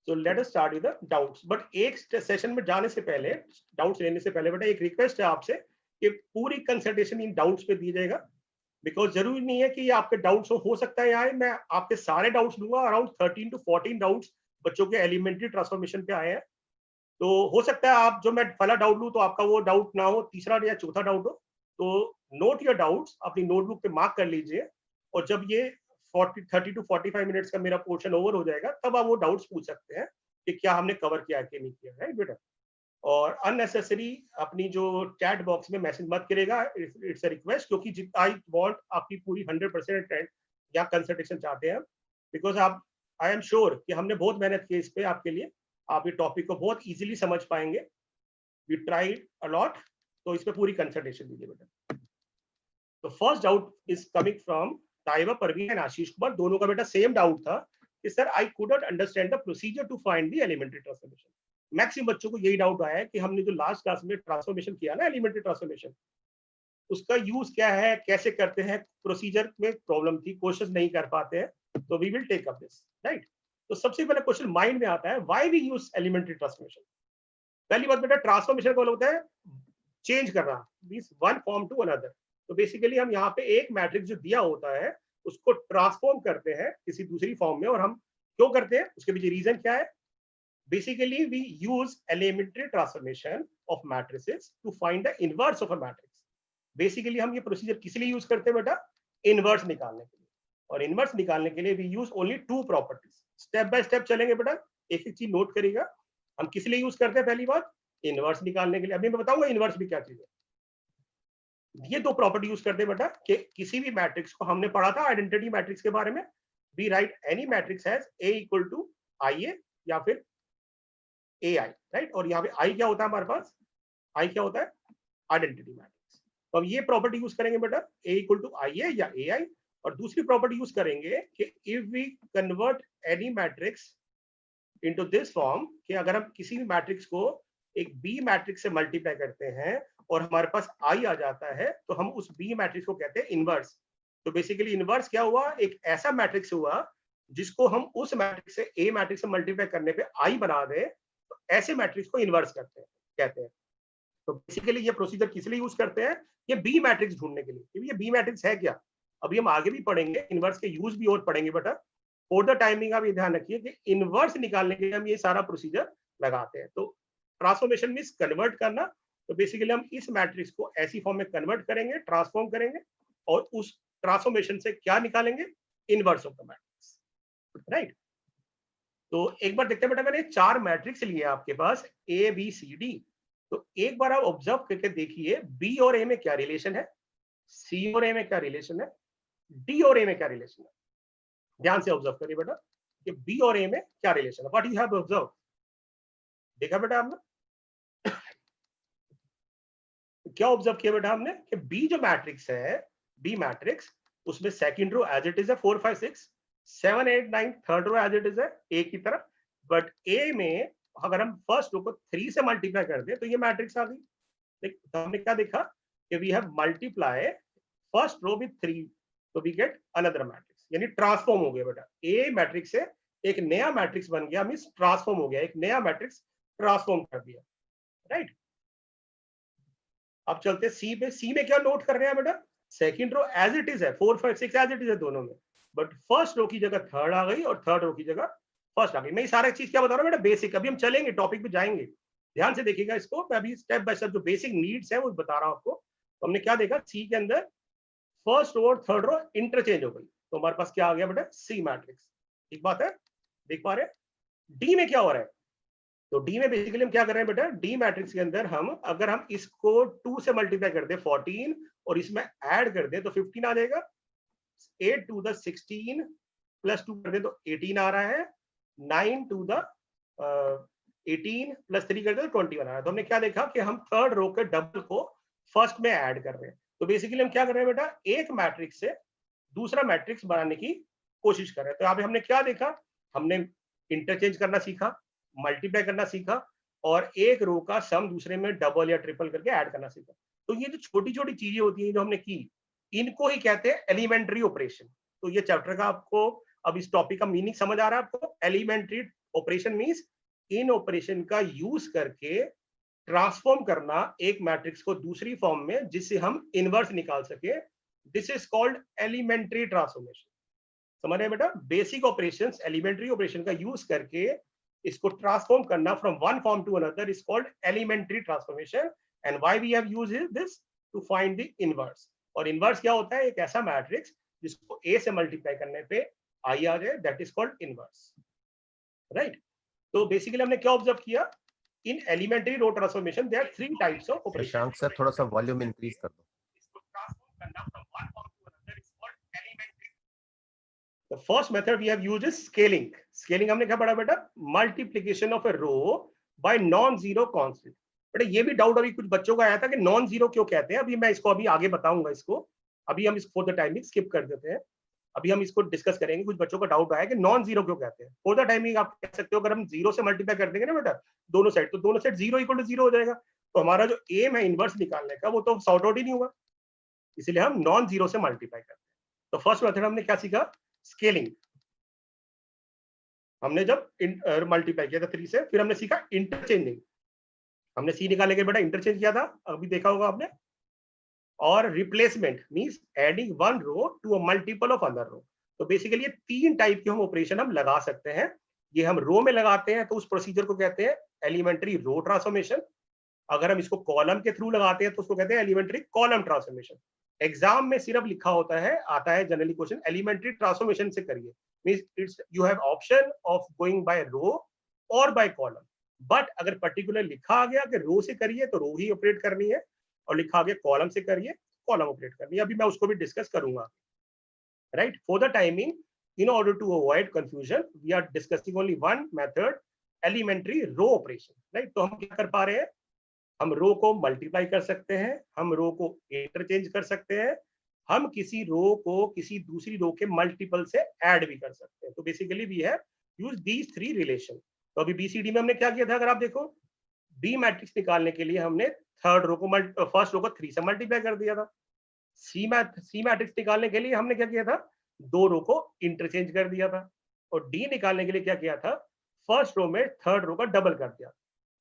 So let us start with the doubts. But एक session में जाने से पहले, डाउट्स लेने से पहले बेटा एक रिक्वेस्ट है आपसे कि पूरी कंसल्टेशन इन डाउट्स पे दी जाएगा, बिकॉज जरूरी नहीं है कि ये आपके डाउट्स हो सकता है आए, मैं आपके सारे डाउट्स लूंगा। अराउंड 13 to 14 डाउट्स बच्चों के एलिमेंट्री ट्रांसफॉर्मेशन पे आए हैं, तो हो सकता है आप जो मैं पहला डाउट लूँ तो आपका वो डाउट ना हो, तीसरा या चौथा डाउट हो। तो नोट योर डाउट्स, अपनी नोटबुक पे मार्क कर लीजिए, और जब ये 30 to 45 मिनट्स का मेरा पोर्शन ओवर हो जाएगा तब आप वो डाउट्स पूछ सकते हैं कि क्या हमने कवर किया कि नहीं किया है बेटा। और अननेसेसरी अपनी जो चैट बॉक्स में मैसेज मत करेगा, इट्स अ रिक्वेस्ट, क्योंकि आई वांट आपकी पूरी 100% अटेंड या कंसल्टेशन चाहते हैं, बिकॉज आप, आई एम श्योर कि हमने बहुत मेहनत की इस पे आपके लिए, आप ये टॉपिक को बहुत इजीली समझ पाएंगे। वी ट्राइड अ लॉट, तो इस पे पूरी कंसल्टेशन दीजिए बेटा। तो first doubt is coming from Taiba Parveen and Ashish Kumar, दोनों का बेटा सेम डाउट था कि sir I could not understand the procedure to find the elementary transformation. Maximum बच्चों को यही डाउट आया है कि हमने जो लास्ट क्लास में ट्रांसफॉर्मेशन किया ना, एलिमेंट्री ट्रांसफॉर्मेशन, उसका यूज क्या है, कैसे करते हैं, प्रोसीजर में प्रॉब्लम थी, क्वेश्चन नहीं कर पाते हैं, तो we will take up this, right. तो सबसे पहले क्वेश्चन माइंड में आता है, why we use elementary transformation. पहली बात बेटा, ट्रांसफॉर्मेशन का होता है चेंज करना, means one form to another. तो बेसिकली हम यहाँ पे एक मैट्रिक्स जो दिया होता है उसको ट्रांसफॉर्म करते हैं किसी दूसरी फॉर्म में, और हम क्यों करते हैं, उसके पीछे रीजन क्या है। Basically we use elementary transformation of matrices to find the inverse of a matrix. Basically हम ये प्रोसीजर किस लिए यूज करते हैं बेटा, इनवर्स निकालने के लिए। और इनवर्स निकालने के लिए we use only two properties. Step by step चलेंगे बेटा, एक एक चीज नोट करिएगा। हम किस लिए यूज करते हैं, पहली बात इनवर्स निकालने के लिए, अभी मैं बताऊंगा इनवर्स भी क्या चीज है। ये दो प्रॉपर्टी यूज करते हैं बेटा कि किसी भी मैट्रिक्स को, हमने पढ़ा था आइडेंटिटी मैट्रिक्स के बारे में, we write any matrix has A equal to I A या फिर ए आई, राइट। और यहाँ पे आई क्या होता है हमारे पास, आई क्या होता है, आइडेंटिटी मैट्रिक्स। तो हम ये प्रॉपर्टी यूज करेंगे बेटा, ए इक्वल टू आई ए या ए आई। और दूसरी प्रॉपर्टी यूज करेंगे कि if we convert any matrix into this form, कि अगर हम किसी भी मैट्रिक्स को एक बी मैट्रिक्स से मल्टीप्लाई करते हैं और हमारे पास आई आ जाता है, तो हम उस बी मैट्रिक्स को कहते हैं इनवर्स। तो बेसिकली इनवर्स क्या हुआ, एक ऐसा मैट्रिक्स हुआ जिसको हम उस मैट्रिक्स से, ए मैट्रिक्स से मल्टीप्लाई करने पे आई बना दे, तो ऐसे मैट्रिक्स को इनवर्स करते हैं, कहते हैं। तो बेसिकली ये प्रोसीजर किस लिए यूज करते हैं, ये बी मैट्रिक्स ढूंढने के लिए। क्योंकि ये बी मैट्रिक्स है क्या, अभी हम आगे भी पढ़ेंगे, इनवर्स के यूज भी और पढ़ेंगे बेटा। फॉर द टाइमिंग आप ये ध्यान रखिए कि इनवर्स निकालने के लिए हम ये सारा प्रोसीजर लगाते हैं। तो ट्रांसफॉर्मेशन मींस कन्वर्ट करना। तो बेसिकली हम इस मैट्रिक्स को ऐसी फॉर्म में कन्वर्ट करेंगे, ट्रांसफॉर्म करेंगे, और उस ट्रांसफॉर्मेशन से क्या निकालेंगे, inverse of the matrix, right. तो एक बार देखते हैं बेटा, मैंने चार मैट्रिक्स लिए आपके पास ए बी सी डी। तो एक बार आप ऑब्जर्व करके देखिए बी और ए में क्या रिलेशन है, सी और ए में क्या रिलेशन है, डी और ए में क्या रिलेशन है। ध्यान से ऑब्जर्व करिए बेटा कि बी और ए में क्या रिलेशन है, व्हाट यू हैव ऑब्जर्व। देखा बेटा आपने, क्या ऑब्जर्व किया बेटा हमने कि बी जो मैट्रिक्स है, बी मैट्रिक्स, उसमें second row as it is है 4 5 6, 7 8 9 third row as it is है ए की तरफ। बट ए में अगर हम फर्स्ट रो को 3 से मल्टीप्लाई कर दे तो ये मैट्रिक्स आ गई। तो हमने क्या देखा कि we have multiply first row with 3, तो वी गेट अनदर मैट्रिक्स, यानी ट्रांसफॉर्म हो गया बेटा। ए मैट्रिक्स से एक नया मैट्रिक्स बन गया, मींस ट्रांसफॉर्म हो गया, एक नया मैट्रिक्स ट्रांसफॉर्म कर दिया, राइट। अब चलते सी पे। सी में क्या नोट कर रहे हैं बेटा, second row as it is है, 4 5 6 एज इट इज है दोनों में, बट फर्स्ट रो की जगह थर्ड आ गई और थर्ड रो की जगह फर्स्ट आ गई। मैं ये सारा चीज क्या बता रहा हूँ बेटा, बेसिक, अभी हम चलेंगे टॉपिक पे जाएंगे, ध्यान से देखिएगा इसको। मैं अभी स्टेप बाय स्टेप जो बेसिक नीड्स है वो बता रहा हूँ आपको। तो हमने क्या देखा, सी के अंदर फर्स्ट रो और थर्ड रो इंटरचेंज हो गई, तो हमारे पास क्या आ गया बेटा, सी मैट्रिक्स। ठीक बात है, देख पा रहे हैं। डी में क्या हो रहा है, तो डी में बेसिकली हम क्या कर रहे हैं बेटा, डी मैट्रिक्स के अंदर हम, अगर हम इसको 2 से मल्टीप्लाई कर दे 14 और इसमें ऐड कर दे तो 15 आ जाएगा। 8 टू द 16 प्लस 2 कर दे तो 18 आ रहा है। 9 टू द 18 प्लस 3 कर दे तो 21 आ रहा है। तो हमने क्या देखा कि हम थर्ड रो के डबल को फर्स्ट में ऐड कर रहे हैं। तो बेसिकली हम क्या कर रहे हैं बेटा, एक मैट्रिक्स से दूसरा मैट्रिक्स बनाने की कोशिश कर रहे हैं। तो यहाँ पे हमने क्या देखा, हमने इंटरचेंज करना सीखा, मल्टीप्लाई करना सीखा, और एक रो का सम दूसरे में डबल या ट्रिपल करके ऐड करना सीखा। तो ये जो छोटी छोटी चीजें होती हैं जो हमने की, इनको ही कहते हैं एलिमेंट्री ऑपरेशन। तो ये चैप्टर का आपको अब इस टॉपिक का मीनिंग समझ आ रहा है आपको, एलिमेंट्री ऑपरेशन मींस इन ऑपरेशन का यूज करके ट्रांसफॉर्म करना एक मैट्रिक्स को दूसरी फॉर्म में जिससे हम इनवर्स निकाल सके, this is called elementary transformation. समझ रहे हैं बेटा? बेसिक ऑपरेशंस, एलिमेंट्री ऑपरेशन का यूज करके इसको ट्रांसफॉर्म करना from one form to another is called elementary transformation. And why we have used this? To find the inverse. और इनवर्स क्या होता है? एक ऐसा मैट्रिक्स जिसको a से मल्टीप्लाई करने पे i आ जाए, that is called inverse, right? तो बेसिकली हमने क्या ऑब्जर्व किया? In elementary row transformation there are 3 types of operation. Shashank sir थोड़ा सा वॉल्यूम इंक्रीज कर दो। इसको ट्रांसफॉर्म करना from one form to another is called elementary. The first method we have used is scaling. Scaling हमने क्या पढ़ा बेटा? Multiplication of a row by non zero constant. बेटा ये भी डाउट अभी कुछ बच्चों का आया था कि नॉन जीरो क्यों कहते हैं। अभी मैं इसको अभी आगे बताऊंगा इसको, अभी हम इसको फॉर द टाइमिंग स्किप कर देते हैं। अभी हम इसको डिस्कस करेंगे। कुछ बच्चों का डाउट आया कि नॉन जीरो क्यों कहते हैं। फॉर द टाइमिंग आप कह सकते हो अगर हम जीरो से मल्टीप्लाई कर देंगे ना बेटा दोनों साइड, तो दोनों side zero equal to zero हो जाएगा। तो हमारा जो एम है इनवर्स निकालने का वो तो सॉर्ट आउट ही नहीं हुआ, इसलिए हम नॉन जीरो से मल्टीप्लाई करते हैं। तो फर्स्ट मेथड हमने क्या सीखा? स्केलिंग। हमने जब मल्टीप्लाई किया था 3 से, फिर हमने सीखा इंटरचेंजिंग। हमने सी निकालने के बेटा इंटरचेंज किया था, अभी देखा होगा आपने। और replacement means adding one row to a multiple of other row. तो बेसिकली ये 3 टाइप के हम ऑपरेशन हम लगा सकते हैं। ये हम रो में लगाते हैं तो उस प्रोसीजर को कहते हैं एलिमेंट्री रो ट्रांसफॉर्मेशन। अगर हम इसको कॉलम के थ्रू लगाते हैं तो उसको कहते हैं एलिमेंट्री कॉलम ट्रांसफॉर्मेशन। एग्जाम में सिर्फ लिखा होता है, आता है जनरली क्वेश्चन एलिमेंट्री ट्रांसफॉर्मेशन से करिए, means it's you have option of going by row और बाय कॉलम। बट अगर पर्टिकुलर लिखा आ गया कि रो से करिए तो रो ही ऑपरेट करनी है, और लिखा आ गया कॉलम से करिए कॉलम ऑपरेट करनी है। अभी मैं उसको भी डिस्कस करूंगा, right? For the timing, in order to avoid confusion, we are discussing only one method, elementary row operation, right? तो हम क्या कर पा रहे हैं? हम रो को मल्टीप्लाई कर सकते हैं, हम रो को इंटरचेंज कर सकते हैं, हम किसी रो को किसी दूसरी रो के मल्टीपल से ऐड भी कर सकते हैं। तो basically we have used these 3 relation. तो अभी बीसीडी में हमने क्या किया था? अगर आप देखो, बी मैट्रिक्स निकालने के लिए हमने थर्ड रो को फर्स्ट रो को 3 से मल्टीप्लाई कर दिया था। सी मैट्रिक्स निकालने के लिए हमने क्या किया था? 2 रो को इंटरचेंज कर दिया था। और डी निकालने के लिए क्या किया था? फर्स्ट रो में थर्ड रो का डबल कर दिया।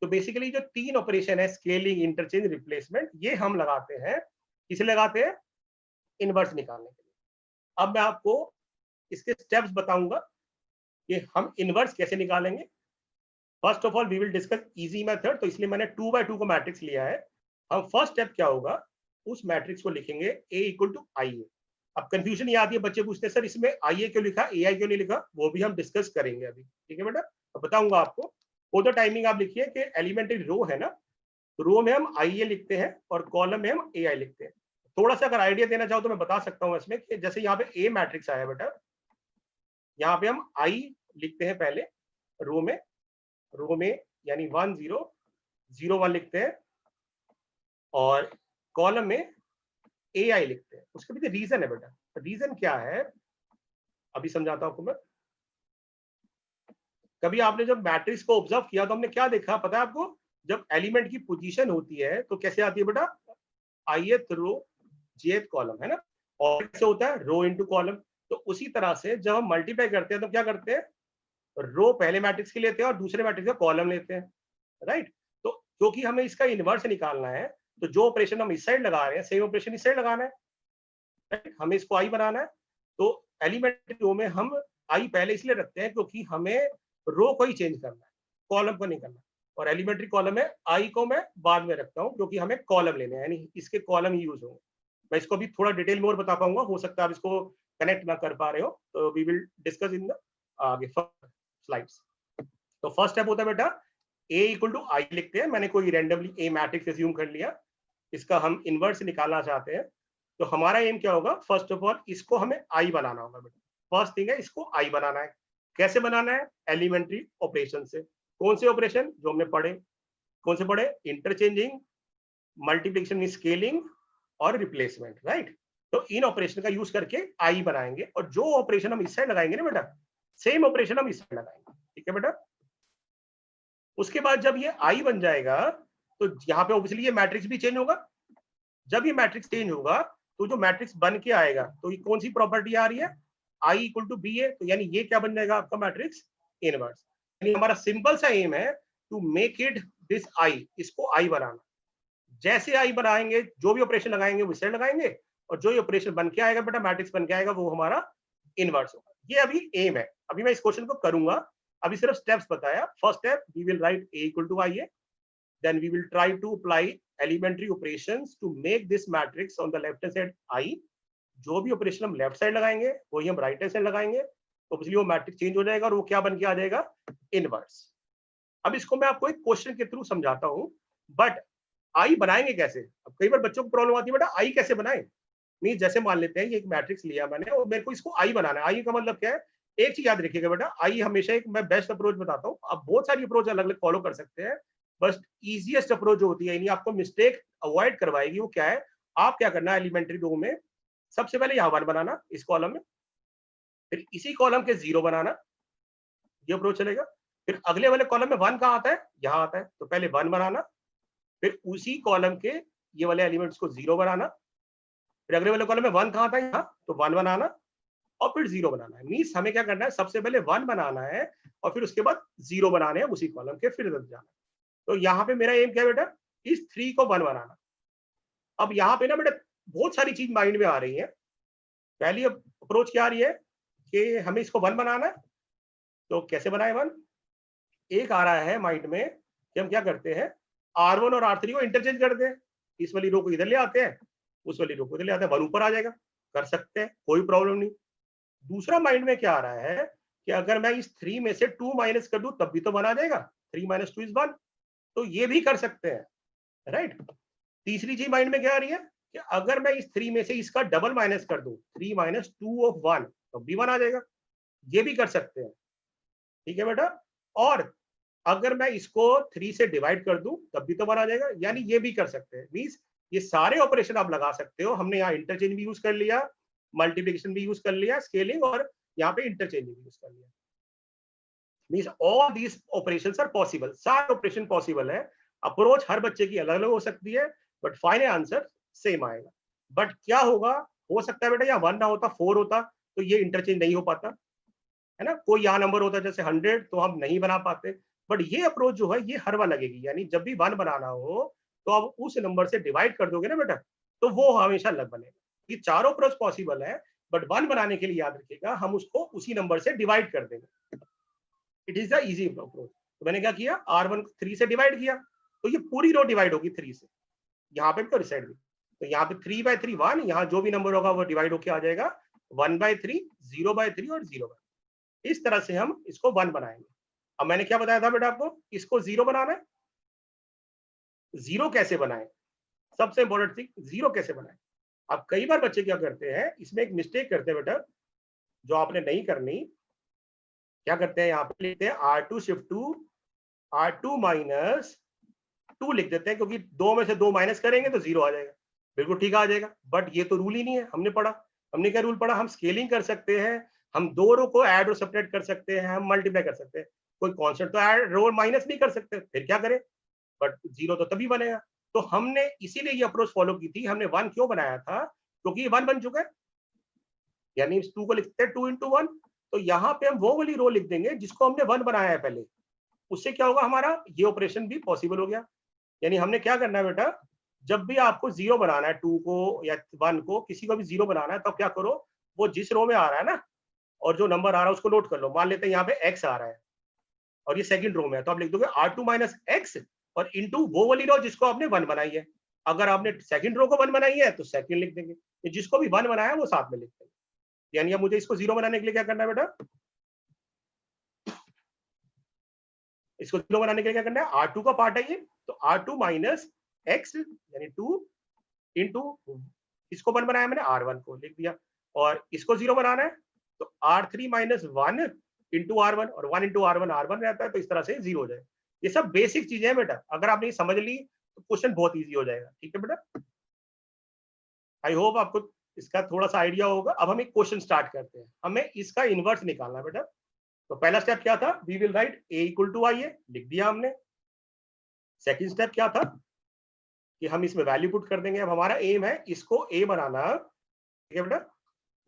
तो बेसिकली जो 3 ऑपरेशन है, स्केलिंग, इंटरचेंज, रिप्लेसमेंट, ये हम लगाते हैं। किसे लगाते हैं? इनवर्स निकालने के लिए। अब मैं आपको इसके स्टेप्स बताऊंगा कि हम इनवर्स कैसे निकालेंगे। First of all we will discuss easy method, तो इसलिए मैंने 2 by 2 का मैट्रिक्स लिया है। हम फर्स्ट स्टेप क्या होगा? उस मैट्रिक्स को लिखेंगे a इक्वल टू आई ए। अब कंफ्यूजन ये आती है, बच्चे पूछते हैं सर इसमें आई ए क्यों लिखा, ए आई क्यों नहीं लिखा? वो भी हम डिस्कस करेंगे अभी, ठीक है बेटा? अब बताऊंगा आपको। फॉर द टाइमिंग आप लिखिए कि एलिमेंट्री रो है ना, तो रो में हम आई ए लिखते हैं और कॉलम में हम ए आई लिखते हैं। थोड़ा सा अगर आइडिया देना चाहो तो मैं बता सकता हूँ इसमें कि जैसे यहाँ पे ए मैट्रिक्स आया बेटा, यहाँ पे हम आई लिखते हैं पहले रो में यानी 1 0 0 1 लिखते हैं, और कॉलम में ए आई लिखते हैं। उसके पीछे रीजन है बेटा। रीजन क्या है अभी समझाता हूं आपको मैं। कभी आपने जब मैट्रिक्स को ऑब्जर्व किया तो हमने क्या देखा पता है आपको? जब एलिमेंट की पोजीशन होती है तो कैसे आती है बेटा? ith रो jth कॉलम, है ना? और कैसे होता है? रो इनटू कॉलम। तो उसी तरह से जब हम मल्टीप्लाई करते हैं तो क्या करते हैं? रो पहले मैट्रिक्स की लेते हैं और दूसरे मैट्रिक्स का कॉलम लेते हैं, राइट? तो क्योंकि हमें इसका इनवर्स निकालना है तो जो ऑपरेशन हम इस साइड लगा रहे हैं सेम ऑपरेशन इस साइड लगाना है, राइट? हमें इसको आई बनाना है। तो एलिमेंट्री रो में हम आई पहले इसलिए रखते हैं क्योंकि हमें रो को ही चेंज करना है, कॉलम को नहीं करना। और एलिमेंट्री कॉलम में आई को मैं बाद में रखता हूँ क्योंकि हमें कॉलम लेने हैं, यानी इसके कॉलम ही यूज होंगे। मैं इसको भी थोड़ा डिटेल में और बता पाऊंगा, हो सकता है आप इसको कनेक्ट ना कर पा रहे हो, तो we will discuss in the आगे स्लाइड्स। तो फर्स्ट स्टेप होता है बेटा a इक्वल टू आई लिखते हैं। मैंने कोई रैंडमली a मैट्रिक्स एज्यूम कर लिया, इसका हम इनवर्स निकालना चाहते हैं। तो हमारा एम क्या होगा? फर्स्ट ऑफ ऑल इसको हमें आई बनाना होगा बेटा। फर्स्ट थिंग है इसको आई बनाना है। कैसे बनाना है? एलिमेंट्री ऑपरेशन से। कौन से ऑपरेशन? जो हमने पढ़े। कौन से पढ़े? इंटरचेंजिंग, मल्टीप्लिकेशन में स्केलिंग और रिप्लेसमेंट, राइट? तो इन ऑपरेशन का यूज करके आई बनाएंगे, और जो ऑपरेशन हम इस साइड लगाएंगे ना बेटा, सेम ऑपरेशन हम इस साइड लगाएंगे, ठीक है बेटा? उसके बाद जब ये आई बन जाएगा तो यहाँ पे ऑब्वियसली ये मैट्रिक्स भी चेंज होगा। जब ये मैट्रिक्स चेंज होगा तो जो मैट्रिक्स बन के आएगा, तो ये कौन सी प्रॉपर्टी आ रही है? आई इक्वल टू बी है, तो यानी ये क्या बन जाएगा आपका मैट्रिक्स? इनवर्स। यानी हमारा सिंपल सा एम है to make it this I, इसको आई बनाना। जैसे आई बनाएंगे, जो भी ऑपरेशन लगाएंगे वो इसे लगाएंगे, और जो ये ऑपरेशन बन के आएगा बेटा, मैट्रिक्स बन के आएगा, वो हमारा इनवर्स होगा। ये अभी एम है। अभी मैं इस क्वेश्चन को करूंगा, अभी सिर्फ स्टेप्स बताया। First step, we will write A equal to I A, then we will try to apply elementary operations to make this matrix on the left hand side I. जो भी ऑपरेशन हम left side लगाएंगे वही हम right hand side लगाएंगे, तो इसलिए वो मैट्रिक्स चेंज हो जाएगा और वो क्या बन के आ जाएगा, इनवर्स। अब इसको मैं आपको एक क्वेश्चन के थ्रू समझाता हूं, बट आई बनाएंगे कैसे। अब कई बार बच्चों को प्रॉब्लम आती है, बेटा आई कैसे बनाए। नहीं, जैसे मान लेते हैं ये एक मैट्रिक्स लिया मैंने और मेरे को इसको आई बनाना है। आई का मतलब क्या है, एक चीज याद रखिएगा बेटा, आई हमेशा एक मैं बेस्ट अप्रोच बताता हूँ। आप बहुत सारी अप्रोच अलग अलग फॉलो कर सकते हैं, बस इजीएस्ट अप्रोच जो होती है, यानी आपको मिस्टेक अवॉइड करवाएगी, वो क्या है, आप क्या करना है एलिमेंट्री रो में, सबसे पहले यहाँ 1 बनाना इस कॉलम में, फिर इसी कॉलम के 0 बनाना, ये अप्रोच चलेगा। फिर अगले वाले कॉलम में 1 कहाँ आता है, यहाँ आता है, तो पहले 1 बनाना, फिर उसी कॉलम के ये वाले एलिमेंट्स को 0 बनाना, फिर अगले वाले कॉलम में 1 कहाँ था, यहाँ, तो 1 बनाना और फिर 0 बनाना है। मींस हमें क्या करना है, सबसे पहले 1 बनाना है और फिर उसके बाद 0 बनाने हैं उसी कॉलम के, फिर इधर जाना। तो यहाँ पे मेरा एम क्या है बेटा, इस 3 को 1 बनाना। अब यहाँ पे ना बेटा बहुत सारी चीज माइंड में आ रही है। पहली अप्रोच क्या आ रही है कि हमें इसको 1 बनाना है, तो कैसे बनाए 1। एक आ रहा है माइंड में कि हम क्या करते हैं, R1 और R3 को इंटरचेंज करते हैं, इस वाली रो को इधर ले आते हैं, उस वाली रो को इधर ले आते हैं, 1 ऊपर आ जाएगा, कर सकते हैं, कोई प्रॉब्लम नहीं। दूसरा माइंड में क्या आ रहा है कि अगर मैं इस 3 में से 2 माइनस कर दूं तब भी तो 1 आ जाएगा, 3 - 2 = 1, तो ये भी कर सकते हैं, राइट। तीसरी चीज माइंड में क्या आ रही है कि अगर मैं इस 3 में से इसका डबल माइनस कर दूं, 3 - 2 of 1, तब भी 1 आ जाएगा, ये भी कर सकते हैं, ठीक है बेटा। और अगर मैं इसको 3 से डिवाइड कर दूं तब भी तो 1 आ जाएगा, यानी ये भी कर सकते हैं। मींस ये सारे ऑपरेशन आप लगा सकते हो। हमने यहाँ इंटरचेंज भी यूज कर लिया, मल्टीप्लिकेशन भी यूज कर लिया, स्केलिंग, और यहाँ पे इंटरचेंज भी यूज कर लिया। Means all these operations are possible, सारे ऑपरेशन पॉसिबल है। अप्रोच हर बच्चे की अलग अलग हो सकती है, बट फाइनल आंसर सेम आएगा। बट क्या होगा, हो सकता है बेटा यहाँ 1 ना होता, 4 होता, तो ये इंटरचेंज नहीं हो पाता, है ना। कोई यहाँ नंबर होता जैसे 100, तो हम नहीं बना पाते। बट ये अप्रोच जो है ये हर बार लगेगी, यानी जब भी 1 बनाना हो तो आप उस नंबर से डिवाइड कर दोगे ना बेटा, तो वो हमेशा अलग बनेगा। ये चारों अप्रोच पॉसिबल है, बट 1 बनाने के लिए याद रखिएगा हम उसको उसी नंबर से डिवाइड कर देंगे। It is the easy approach. तो मैंने क्या किया, R1 को 3 से डिवाइड किया, तो ये पूरी रो डिवाइड होगी 3 से, यहाँ पे भी और इस साइड भी। तो यहाँ पे 3/3 1, यहाँ जो भी नंबर होगा वो डिवाइड होके आ जाएगा 1/3, 0/3 और 0/3। इस तरह से हम इसको 1 बनाएंगे। अब मैंने क्या बताया था बेटा आपको, इसको 0 बनाना है। 0 कैसे बनाए, सबसे इंपॉर्टेंट थिंग, 0 कैसे बनाए। अब कई बार बच्चे क्या करते हैं, इसमें एक मिस्टेक करते हैं बेटा, जो आपने नहीं करनी। क्या करते हैं, यहाँ पे लिखते हैं R2 शिफ्ट टू R2 - 2 लिख देते हैं, क्योंकि 2 में से 2 माइनस करेंगे तो 0 आ जाएगा। बिल्कुल ठीक आ जाएगा, बट ये तो रूल ही नहीं है। हमने पढ़ा, हमने क्या रूल पढ़ा, हम स्केलिंग कर सकते हैं, हम 2 रो को ऐड और सब्ट्रैक्ट कर सकते हैं, हम मल्टीप्लाई कर सकते हैं। कोई कांस्टेंट तो ऐड रो माइनस नहीं कर सकते, फिर क्या करें, बट 0 तो तभी बनेगा। तो हमने इसीलिए ये अप्रोच फॉलो की थी। हमने 1 क्यों बनाया था, क्योंकि ये 1 बन चुका है, यानी इस 2 को लिखते हैं 2 × 1। तो यहाँ पे हम वो वाली रो लिख देंगे जिसको हमने 1 बनाया है पहले। उससे क्या होगा, हमारा ये ऑपरेशन भी पॉसिबल हो गया। यानी हमने क्या करना है बेटा, जब भी आपको 0 बनाना है, 2 को या 1 को, किसी को भी 0 बनाना है, तो क्या करो, वो जिस रो में आ रहा है ना, और जो नंबर आ रहा है उसको नोट कर लो। मान लेते हैं यहाँ पे x आ रहा है और ये सेकंड रो में है, तो आप लिख दोगे R2 - x और इनटू वो वाली रो जिसको आपने 1 बनाई है। अगर आपने सेकंड रो को 1 बनाई है तो सेकंड लिख देंगे, जिसको भी 1 बनाया है वो साथ में लिख देंगे। यानी अब मुझे इसको 0 बनाने के लिए क्या करना है बेटा, इसको 0 बनाने के लिए क्या करना है, R2 का पार्ट है ये, तो R2 - x यानी 2 इंटू इसको 1 बनाया मैंने, R1 को लिख दिया, और इसको 0 बनाना है तो R3 - 1 इंटू R1, और 1 इंटू R1 R1 रहता है, तो इस तरह से 0 हो जाए। ये सब बेसिक चीजें हैं बेटा, अगर आपने समझ ली तो क्वेश्चन बहुत इजी हो जाएगा। ठीक है बेटा, आई होप आपको इसका थोड़ा सा आइडिया होगा। अब हम एक क्वेश्चन स्टार्ट करते हैं, हमें इसका इनवर्स निकालना है बेटा। तो पहला स्टेप क्या था, we will write a equal to I, लिख दिया हमने। सेकंड स्टेप क्या था कि हम इसमें वैल्यू पुट कर देंगे। अब हमारा एम है इसको a बनाना, ठीक है बेटा।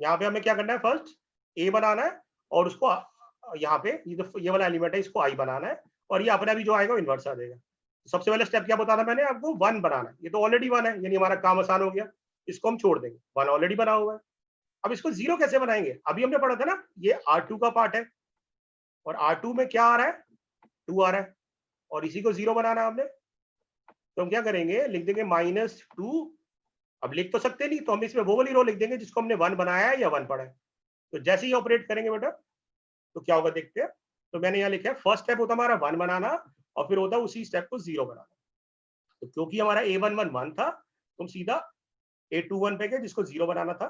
यहाँ पे हमें क्या करना है, फर्स्ट a बनाना है और उसको यहाँ पे ये वाला एलिमेंट है, इसको आई बनाना है, और ये अपना भी जो आएगा इन्वर्स आ जाएगा। सबसे पहले स्टेप क्या बताना मैंने आपको, 1 बनाना है। ये तो ऑलरेडी 1 है, यानी हमारा काम आसान हो गया, इसको हम छोड़ देंगे, 1 ऑलरेडी बना हुआ है। अब इसको 0 कैसे बनाएंगे, अभी हमने पढ़ा था ना, ये R2 का पार्ट है, और R2 में क्या आ रहा है, 2 आ रहा है, और इसी को 0 बनाना हमने। तो हम क्या करेंगे, लिख देंगे -2। अब लिख तो सकते नहीं, तो हम इसमें वो वाली रो लिख देंगे जिसको हमने 1 बनाया है या 1 पढ़ा है। तो जैसे ही ऑपरेट करेंगे बेटा, तो क्या होगा देखते हैं। तो मैंने यहाँ लिखा है, फर्स्ट स्टेप होता हमारा 1 बनाना, और फिर होता उसी स्टेप को 0 बनाना। तो क्योंकि हमारा A11 1 था, तो हम सीधा A21 पे गए जिसको 0 बनाना था।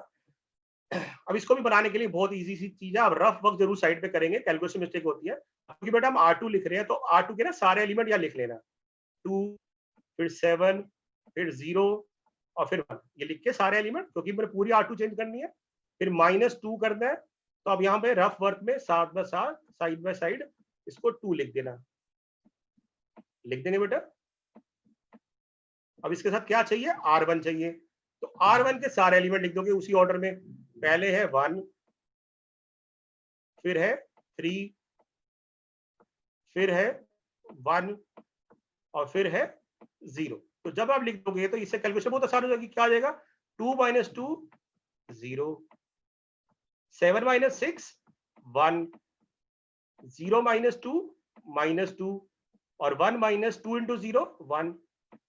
अब इसको भी बनाने के लिए बहुत इजी सी चीज है, आप रफ वर्क जरूर साइड पे करेंगे, कैलकुलेशन मिस्टेक होती है। क्योंकि बेटा हम R2 लिख रहे हैं, तो R2 के ना सारे एलिमेंट यहाँ लिख लेना, 2, फिर 7, फिर 0 और फिर 1, ये लिख के सारे एलिमेंट, क्योंकि मैंने पूरी R2 चेंज करनी है। फिर -2 करना है, तो अब यहाँ पे रफ वर्क में साथ बाय साथ, साइड बाय साइड, इसको 2 लिख देना, लिख देंगे बेटा। अब इसके साथ क्या चाहिए, R1 चाहिए, तो R1 के सारे एलिमेंट लिख दोगे उसी ऑर्डर में। पहले है 1, फिर है 3, फिर है 1 और फिर है 0। तो जब आप लिख दोगे तो इससे कैलकुलेशन बहुत आसान हो जाएगी। क्या आ जाएगा, 2 - 2 0, 7 - 6 1, 0 - 2 -2 और 1 - 2 × 0 1।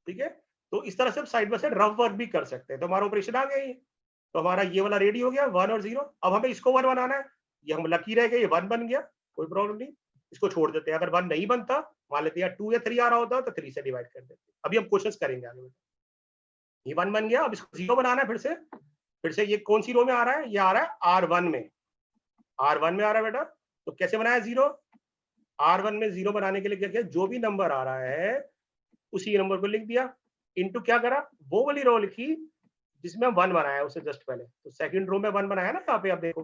ठीक है, तो इस तरह से हम side by side rough work भी कर सकते हैं। तो हमारा ऑपरेशन आ गया ये, तो हमारा ये वाला रेडी हो गया 1 और 0। अब हमें इसको 1 बनाना है, ये हम लकी रह गए, ये 1 बन गया, कोई प्रॉब्लम नहीं, इसको छोड़ देते हैं। अगर 1 नहीं बनता, मान लेते हैं 2 या 3 आ रहा होता तो 3 से डिवाइड कर देते। अभी हम कोशिश करेंगे आगे। ये 1 बन गया, अब इसको 0 बनाना है फिर से ये कौन सी रो में आ रहा है, ये आ रहा है R1 में, R1 में आ रहा है बेटा। तो कैसे बनाया 0, R1 में 0 बनाने के लिए क्या किया, जो भी नंबर आ रहा है उसी नंबर को लिख दिया, इनटू क्या करा, वो वाली रो लिखी जिसमें 1 बनाया उससे जस्ट पहले। तो सेकंड रो में 1 बनाया ना यहाँ पे, आप देखो,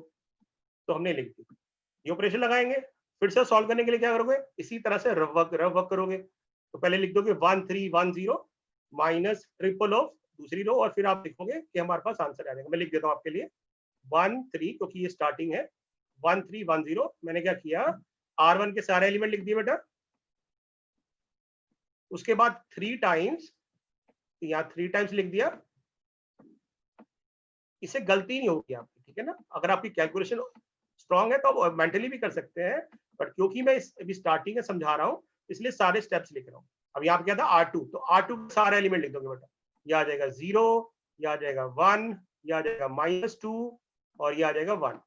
तो हमने लिख दी। ये ऑपरेशन लगाएंगे, फिर से सॉल्व करने के लिए क्या करोगे, इसी तरह से रफ वर्क करोगे। तो पहले लिख दोगे 1 3 1 0 माइनस ट्रिपल ऑफ दूसरी रो, और फिर आप लिखोगे कि हमारे पास आंसर आ जाएगा। मैं लिख देता हूँ आपके लिए 1 3, क्योंकि ये स्टार्टिंग है, 1 3 1 0। मैंने क्या किया, R1 के सारे एलिमेंट लिख दिए बेटा। उसके बाद 3 टाइम्स, यहाँ 3 टाइम्स लिख दिया, इससे गलती नहीं होगी आपकी, ठीक है ना। अगर आपकी कैलकुलेशन स्ट्रांग है तो आप मेंटली भी कर सकते हैं, बट क्योंकि मैं अभी स्टार्टिंग में समझा रहा हूँ, इसलिए सारे स्टेप्स लिख रहा हूँ। अब यहाँ पे क्या था R2, तो R2 के सारे एलिमेंट लिख दोगे बेटा। ये आ जाएगा 0, ये आ जाएगा 1, ये आ जाएगा -2 और ये आ जाएगा 1।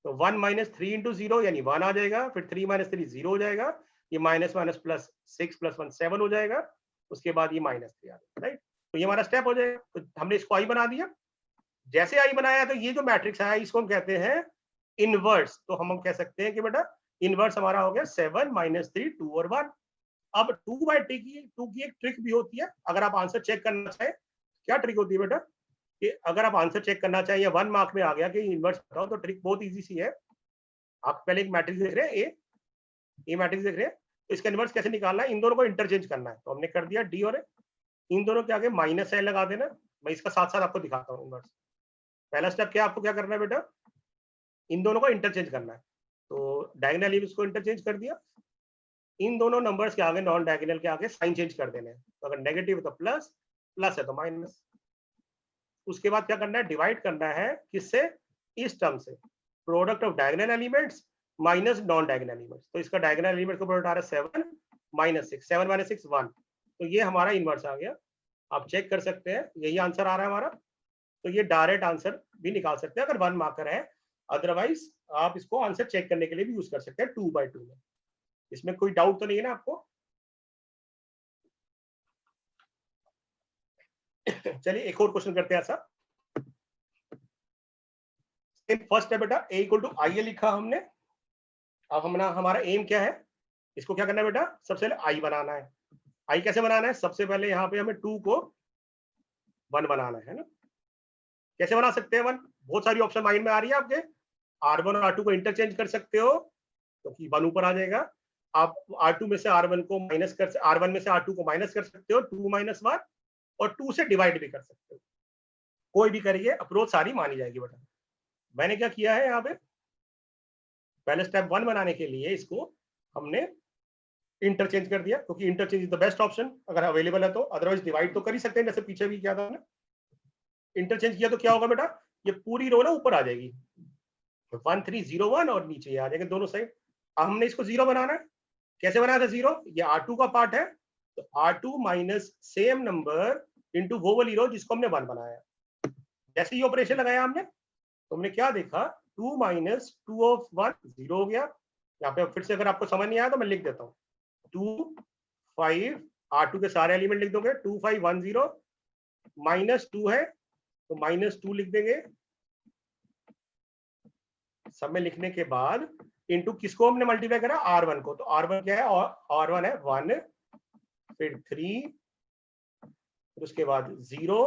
तो 1 - 3 × 0 यानी 1 आ जाएगा, फिर 3 - 3 0 हो जाएगा, ये माइनस माइनस प्लस 6 + 1 7 हो जाएगा, उसके बाद ये -3 आ जाएगा, राइट। तो ये हमारा स्टेप हो जाएगा। तो हमने इसको आई बना दिया। जैसे आई बनाया, तो ये जो मैट्रिक्स आया इसको हम कहते हैं इनवर्स। तो हम कह सकते हैं कि बेटा इनवर्स हमारा हो गया 7 - 3 2 और 1। अब 2/2 की एक ट्रिक भी होती है, अगर आप आंसर चेक करना चाहें। क्या ट्रिक होती है बेटा, कि अगर आप आंसर चेक करना चाहें या 1 मार्क में आ गया कि इनवर्स बताओ, तो ट्रिक बहुत इजी सी है। आप पहले एक मैट्रिक्स देख रहे हैं, ए मैट्रिक्स देख रहे हैं, तो इसका इनवर्स कैसे निकालना है, इन दोनों को इंटरचेंज करना है। तो हमने कर दिया डी और ए, इन दोनों के आगे माइनस साइन लगा देना। मैं इसका साथ साथ आपको दिखाता हूँ इनवर्स। पहला स्टेप क्या, आपको क्या करना है बेटा, इन दोनों को इंटरचेंज करना है। तो डायगोनल एलिमेंट्स को इंटरचेंज कर दिया, इन दोनों नंबर्स के आगे, नॉन डायगोनल के आगे साइन चेंज कर देने हैं। तो अगर नेगेटिव है तो प्लस, प्लस है तो माइनस। उसके बाद क्या करना है, डिवाइड करना है किससे, इस टर्म से, product of diagonal elements minus non diagonal elements. तो इसका डायगोनल एलिमेंट का प्रोडक्ट आ रहा है 7 - 6, 7 - 6 1। तो ये हमारा इनवर्स आ गया। आप चेक कर सकते हैं, यही आंसर आ रहा है हमारा। तो ये डायरेक्ट आंसर भी निकाल सकते हैं अगर 1 मार्कर है, अदरवाइज आप इसको आंसर चेक करने के लिए भी यूज कर सकते हैं 2/2 में। इसमें कोई डाउट तो नहीं है ना आपको। चलिए एक और क्वेश्चन करते हैं ऐसा। फर्स्ट है बेटा a = IA लिखा हमने। अब हमारा एम क्या है, इसको क्या करना है बेटा, सबसे पहले आई बनाना है। आई कैसे बनाना है, सबसे पहले यहाँ पे हमें 2 को 1 बनाना है ना। कैसे बना सकते हैं 1, बहुत सारी ऑप्शन माइंड में आ रही है आपके। R1 और R2 को इंटरचेंज कर सकते हो, क्योंकि 1 ऊपर आ जाएगा। आप R2 में से R1 को माइनस कर, R1 में से R2 को माइनस कर सकते हो, 2 - 1, और 2 से डिवाइड भी कर सकते हो। कोई भी करिए, अप्रोच सारी मानी जाएगी बेटा। मैंने क्या किया है यहाँ पे, पहले स्टेप 1 बनाने के लिए इसको हमने इंटरचेंज कर दिया, क्योंकि interchange is the best option अगर अवेलेबल है तो, अदरवाइज डिवाइड तो कर ही सकते हैं जैसे पीछे भी किया था हमने। इंटरचेंज किया तो क्या होगा बेटा, ये पूरी रो ना ऊपर आ जाएगी 1301 और नीचे ये आ जाएंगे दोनों साइड। अब हमने इसको 0 बनाना है। कैसे बनाया था 0, ये R2 का पार्ट है तो R2 minus same number into वो वाली रो जिसको हमने 1 बनाया। जैसे ही ऑपरेशन लगाया हमने तो हमने क्या देखा, 2 माइनस 2 ऑफ 1 0 हो गया। यहाँ पे फिर से अगर आपको समझ नहीं आया तो मैं लिख देता हूँ, 2 5 R2 के सारे एलिमेंट लिख दोगे, 2 5 1 0 माइनस 2 है तो माइनस 2 लिख देंगे सब में लिखने के बाद, इंटू किसको हमने मल्टीप्लाई करा, R1 को। तो R1 क्या है, R1 है 1, फिर 3, फिर उसके बाद 0।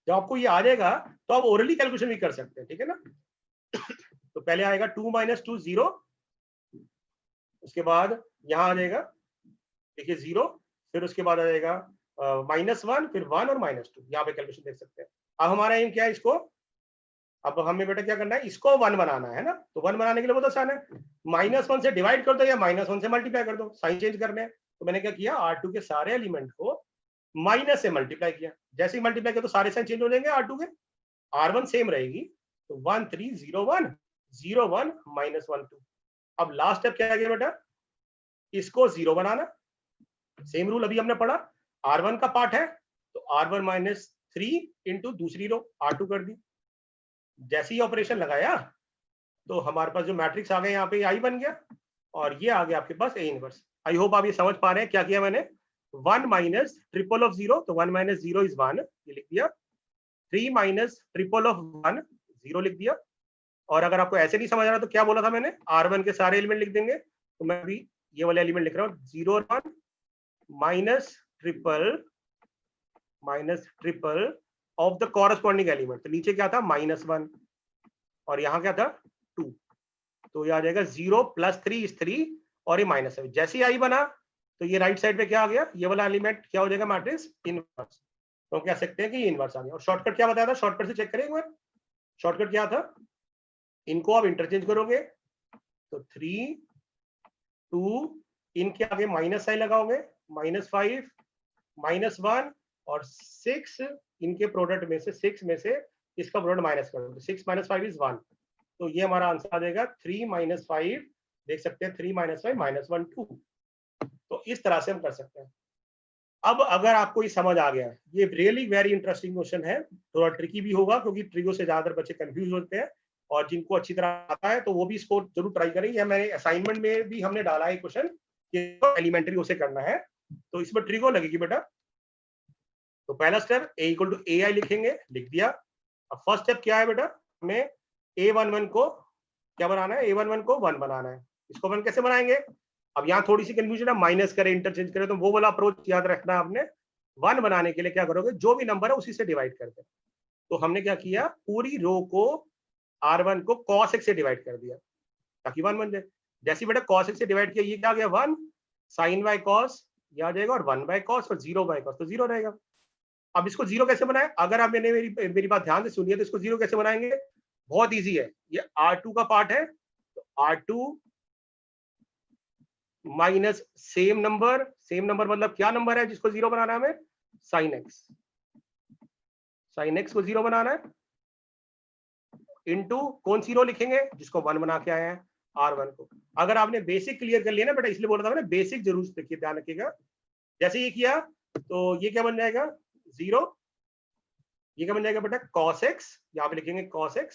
जब आपको ये आ जाएगा तो आप ओरली कैलकुलेशन भी कर सकते हैं, ठीक है ना। तो पहले आएगा 2 माइनस 2 0, उसके बाद यहाँ आ जाएगा देखिए 0, फिर उसके बाद आ जाएगा -1, फिर 1 और -2। यहाँ पे कैलकुलेशन देख सकते हैं। अब हमारा एम क्या है, इसको अब हमें बेटा क्या करना है, इसको 1 बनाना है ना। तो 1 बनाने के लिए बहुत आसान है, -1 से डिवाइड कर दो या -1 से मल्टीप्लाई कर दो, साइन चेंज करने हैं। तो मैंने क्या किया, R2 के सारे एलिमेंट को माइनस से मल्टीप्लाई किया। जैसे ही मल्टीप्लाई किया तो सारे साइन चेंज हो जाएंगे R2 के, R1 सेम रहेगी तो 1 3 0 1 0 1 -1 2। अब लास्ट स्टेप क्या आ गया बेटा, इसको 0 बनाना। सेम रूल अभी हमने पढ़ा, R1 का पार्ट है तो R1 माइनस 3 इंटू दूसरी रो R2 कर दी। जैसे ही ऑपरेशन लगाया तो हमारे पास जो मैट्रिक्स आ गया यहाँ पे आई बन गया और ये आ गया आपके पास A इनवर्स। आई होप आप ये समझ पा रहे हैं क्या किया मैंने, 1 माइनस ट्रिपल ऑफ 0 तो 1 माइनस 0 इज 1 ये लिख दिया, 3 माइनस ट्रिपल ऑफ 1 0 लिख दिया। और अगर आपको ऐसे नहीं समझ आ रहा तो क्या बोला था मैंने, R1 के सारे एलिमेंट लिख देंगे। तो मैं भी ये वाले एलिमेंट लिख रहा हूँ 0 और 1 minus triple of the corresponding element. तो नीचे क्या था -1 और यहाँ क्या था 2, तो ये आ जाएगा 0 + 3 इज 3 और ये -7। जैसे ही आई बना तो ये राइट साइड पे क्या आ गया, ये वाला एलिमेंट क्या हो जाएगा, मैट्रिक्स इनवर्स। तो कह सकते हैं कि ये इनवर्स आ गया। और शॉर्टकट क्या बताया था, शॉर्टकट से चेक करें एक बार, शॉर्टकट क्या था, इनको आप इंटरचेंज करोगे तो 3 2 इनके आगे माइनस साइन लगाओगे, -5 -1 और 6 इनके प्रोडक्ट में से 6 में से इसका प्रोडक्ट माइनस कर दो, 6 - 5 इज 1। तो ये हमारा आंसर आ जाएगा 3 - 5, देख सकते हैं 3 - 5 -1 2। तो इस तरह से हम कर सकते हैं। अब अगर आपको ये समझ आ गया, ये रियली वेरी इंटरेस्टिंग क्वेश्चन है, थोड़ा ट्रिकी भी होगा क्योंकि ट्रिको से ज्यादातर बच्चे कंफ्यूज होते हैं, और जिनको अच्छी तरह आता है तो वो भी इसको जरूर ट्राई करें। या मैंने असाइनमेंट में भी हमने डाला है क्वेश्चन कि एलिमेंट्री उसे करना है, तो इसमें ट्रिको लगेगी बेटा। तो पहला स्टेप A = AI लिखेंगे, लिख दिया। अब फर्स्ट स्टेप क्या है बेटा, हमें A11 को क्या बनाना है, A11 को 1 बनाना है। इसको 1 कैसे बनाएंगे, अब यहाँ थोड़ी सी कंफ्यूजन है, माइनस करें इंटरचेंज करें, तो वो वाला अप्रोच याद रखना है आपने। 1 बनाने के लिए क्या करोगे, जो भी नंबर है उसी से डिवाइड कर दे। तो हमने क्या किया, पूरी रो को R1 को cos x से डिवाइड कर दिया ताकि 1 बन जाए। जैसे बेटा cos x से डिवाइड किया, ये क्या आ गया 1, sin y cos ये आ जाएगा और 1 by cos और 0 by cos तो 0 रहेगा। अब इसको 0 कैसे बनाए, अगर आप मैंने मेरी बात ध्यान से सुनिए तो इसको 0 कैसे बनाएंगे, बहुत इजी है। ये R2 का पार्ट है तो R2 माइनस सेम नंबर मतलब क्या नंबर है जिसको 0 बनाना है हमें, sin x को 0 बनाना है, इनटू कौन सी रो लिखेंगे जिसको 1 बना के आए हैं, R1 को। अगर आपने बेसिक क्लियर कर लिया ना बेटा, इसलिए बोल रहा था मैंने बेसिक जरूर देखिए, ध्यान रखिएगा। जैसे ये किया तो ये क्या बन जाएगा 0, ये क्या बन जाएगा बेटा cos x, यहाँ पे लिखेंगे cos x,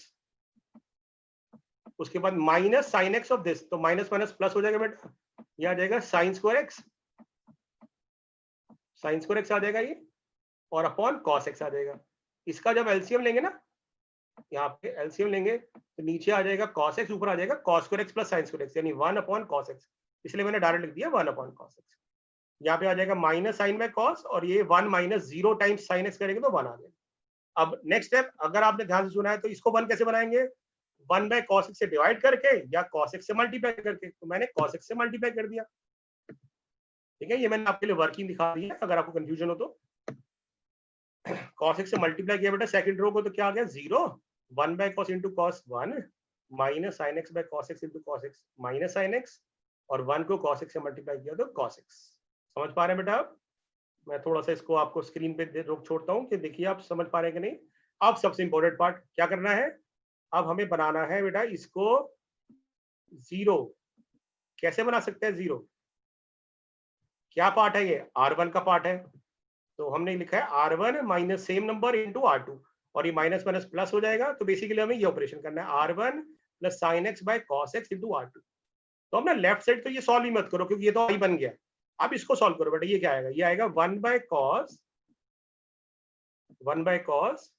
उसके बाद minus sin x of this, तो माइनस माइनस प्लस हो जाएगा बेटा, ये आ जाएगा sin square x आ जाएगा ये, और अपॉन cos x आ जाएगा। इसका जब एलसीएम लेंगे ना, यहाँ पे एलसीएम लेंगे तो नीचे आ जाएगा cos x, ऊपर आ जाएगा cos square x plus sin square x, यानी 1 अपॉन cos x, इसलिए मैंने डायरेक्ट लिख दिया 1 अपॉन cos x। यहाँ पे आ जाएगा माइनस साइन बाय cos, और ये 1 माइनस 0 टाइम्स sin x करेंगे तो 1 आ जाएगा। अब नेक्स्ट स्टेप, अगर आपने ध्यान से सुना है तो इसको 1 कैसे बनाएंगे, 1 बाय cos x से डिवाइड करके या cos x से मल्टीप्लाई करके। तो मैंने cos x से मल्टीप्लाई कर दिया, ठीक है। ये मैंने आपके लिए वर्किंग दिखा दी है, अगर आपको कंफ्यूजन हो तो। cos x से मल्टीप्लाई किया बेटा सेकंड रो को, तो क्या आ गया 0, 1 by cos into cos 1 minus sine x by cos x into cos x minus sine x, और 1 को कॉस एक्स से मल्टीप्लाई किया तो कॉस एक्स। समझ पा रहे हैं बेटा आप? मैं थोड़ा सा इसको आपको स्क्रीन पे रोक छोड़ता हूँ कि देखिए आप समझ पा रहे हैं कि नहीं। अब सबसे इंपॉर्टेंट पार्ट क्या करना है, अब हमें बनाना है बेटा इसको जीरो। कैसे बना सकते हैं जीरो? क्या पार्ट है ये? R1 का पार्ट है, तो हमने लिखा है R1 minus same number into R2, और ये माइनस माइनस प्लस हो जाएगा, तो बेसिकली हमें ये ऑपरेशन करना है R1 plus sign x by cos x into R2। तो हम ना लेफ्ट साइड तो ये सॉल्व ही मत करो क्योंकि ये तो आई बन गया। अब इसको सॉल्व करो बेटा, ये क्या आएगा? ये आएगा 1 by cos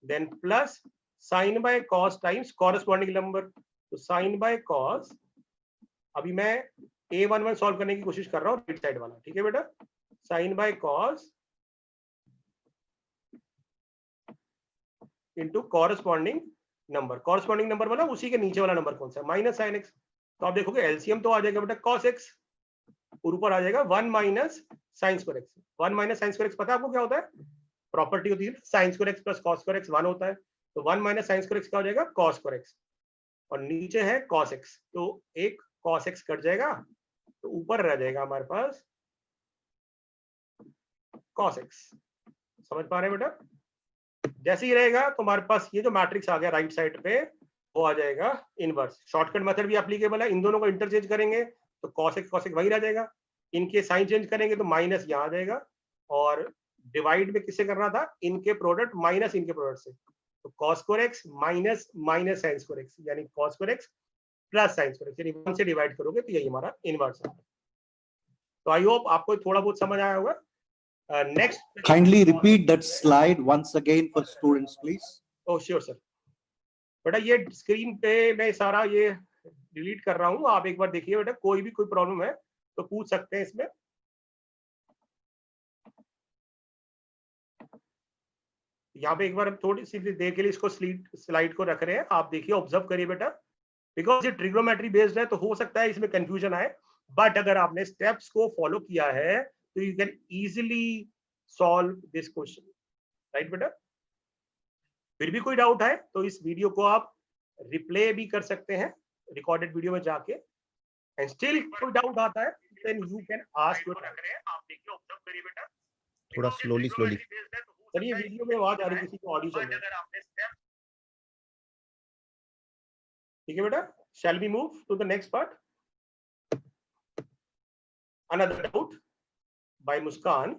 then plus sine by cos times corresponding number, तो साइन बाय कॉस। अभी मैं A11 सॉल्व करने की कोशिश कर रहा हूँ राइट साइड वाला, ठीक है बेटा। Sine by cos into corresponding number, corresponding number मतलब उसी के नीचे वाला नंबर कौन सा है? Minus sine x. तो आप देखोगे एलसीएम तो आ जाएगा बेटा कॉस एक्स, और ऊपर आ जाएगा 1 minus sine square x. 1 minus sine square x पता है आपको क्या होता है? प्रॉपर्टी होती है sine square x plus cos square x 1 होता है, तो 1 माइनस साइन स्क्वायर एक्स क्या हो जाएगा? कॉस स्क्वायर एक्स, और नीचे है कॉस एक्स, तो एक कॉस एक्स कट जाएगा, तो ऊपर रह जाएगा हमारे पास कॉस एक्स। समझ पा रहे हैं बेटा? जैसे ही रहेगा तो हमारे पास ये जो मैट्रिक्स आ गया राइट साइड पे वो आ जाएगा इनवर्स। शॉर्टकट मेथड भी एप्लीकेबल है, इन दोनों को इंटरचेंज करेंगे तो cos x वही रह जाएगा, इनके साइन चेंज करेंगे तो माइनस यहाँ आ जाएगा, और डिवाइड में किससे करना था? इनके प्रोडक्ट माइनस इनके प्रोडक्ट से, तो cos square x minus minus sine square x, यानी cos square x plus sine square x, यानी 1 से डिवाइड करोगे तो यही हमारा इनवर्स है। तो आई होप आपको थोड़ा बहुत समझ आया होगा। Next Kindly repeat that slide once again for students, please. Oh sure sir. बेटा ये स्क्रीन पे मैं सारा ये डिलीट कर रहा हूँ, आप एक बार देखिए बेटा, कोई भी कोई प्रॉब्लम है तो पूछ सकते हैं इसमें। यहाँ पे एक बार थोड़ी सी देर के लिए इसको स्लाइड को रख रहे हैं, आप देखिए ऑब्जर्व करिए बेटा, बिकॉज ये ट्रिग्नोमेट्री बेस्ड है तो हो सकता है इसमें कंफ्यूजन आए, बट अगर आपने स्टेप्स को फॉलो किया है तो you can easily solve this question, right बेटा? फिर भी कोई डाउट है तो इस वीडियो को आप रिप्ले भी कर सकते हैं रिकॉर्डेड वीडियो में जाके, एंड स्टिल कोई डाउट आता है then you can ask your. आप देखिए ऑब्जर्व करिए बेटा, थोड़ा स्लोली सर ये वीडियो में आवाज आ रही है, किसी को ऑडियो चल रही है। ठीक है बेटा, shall we move to the next part. Another doubt by Muskan,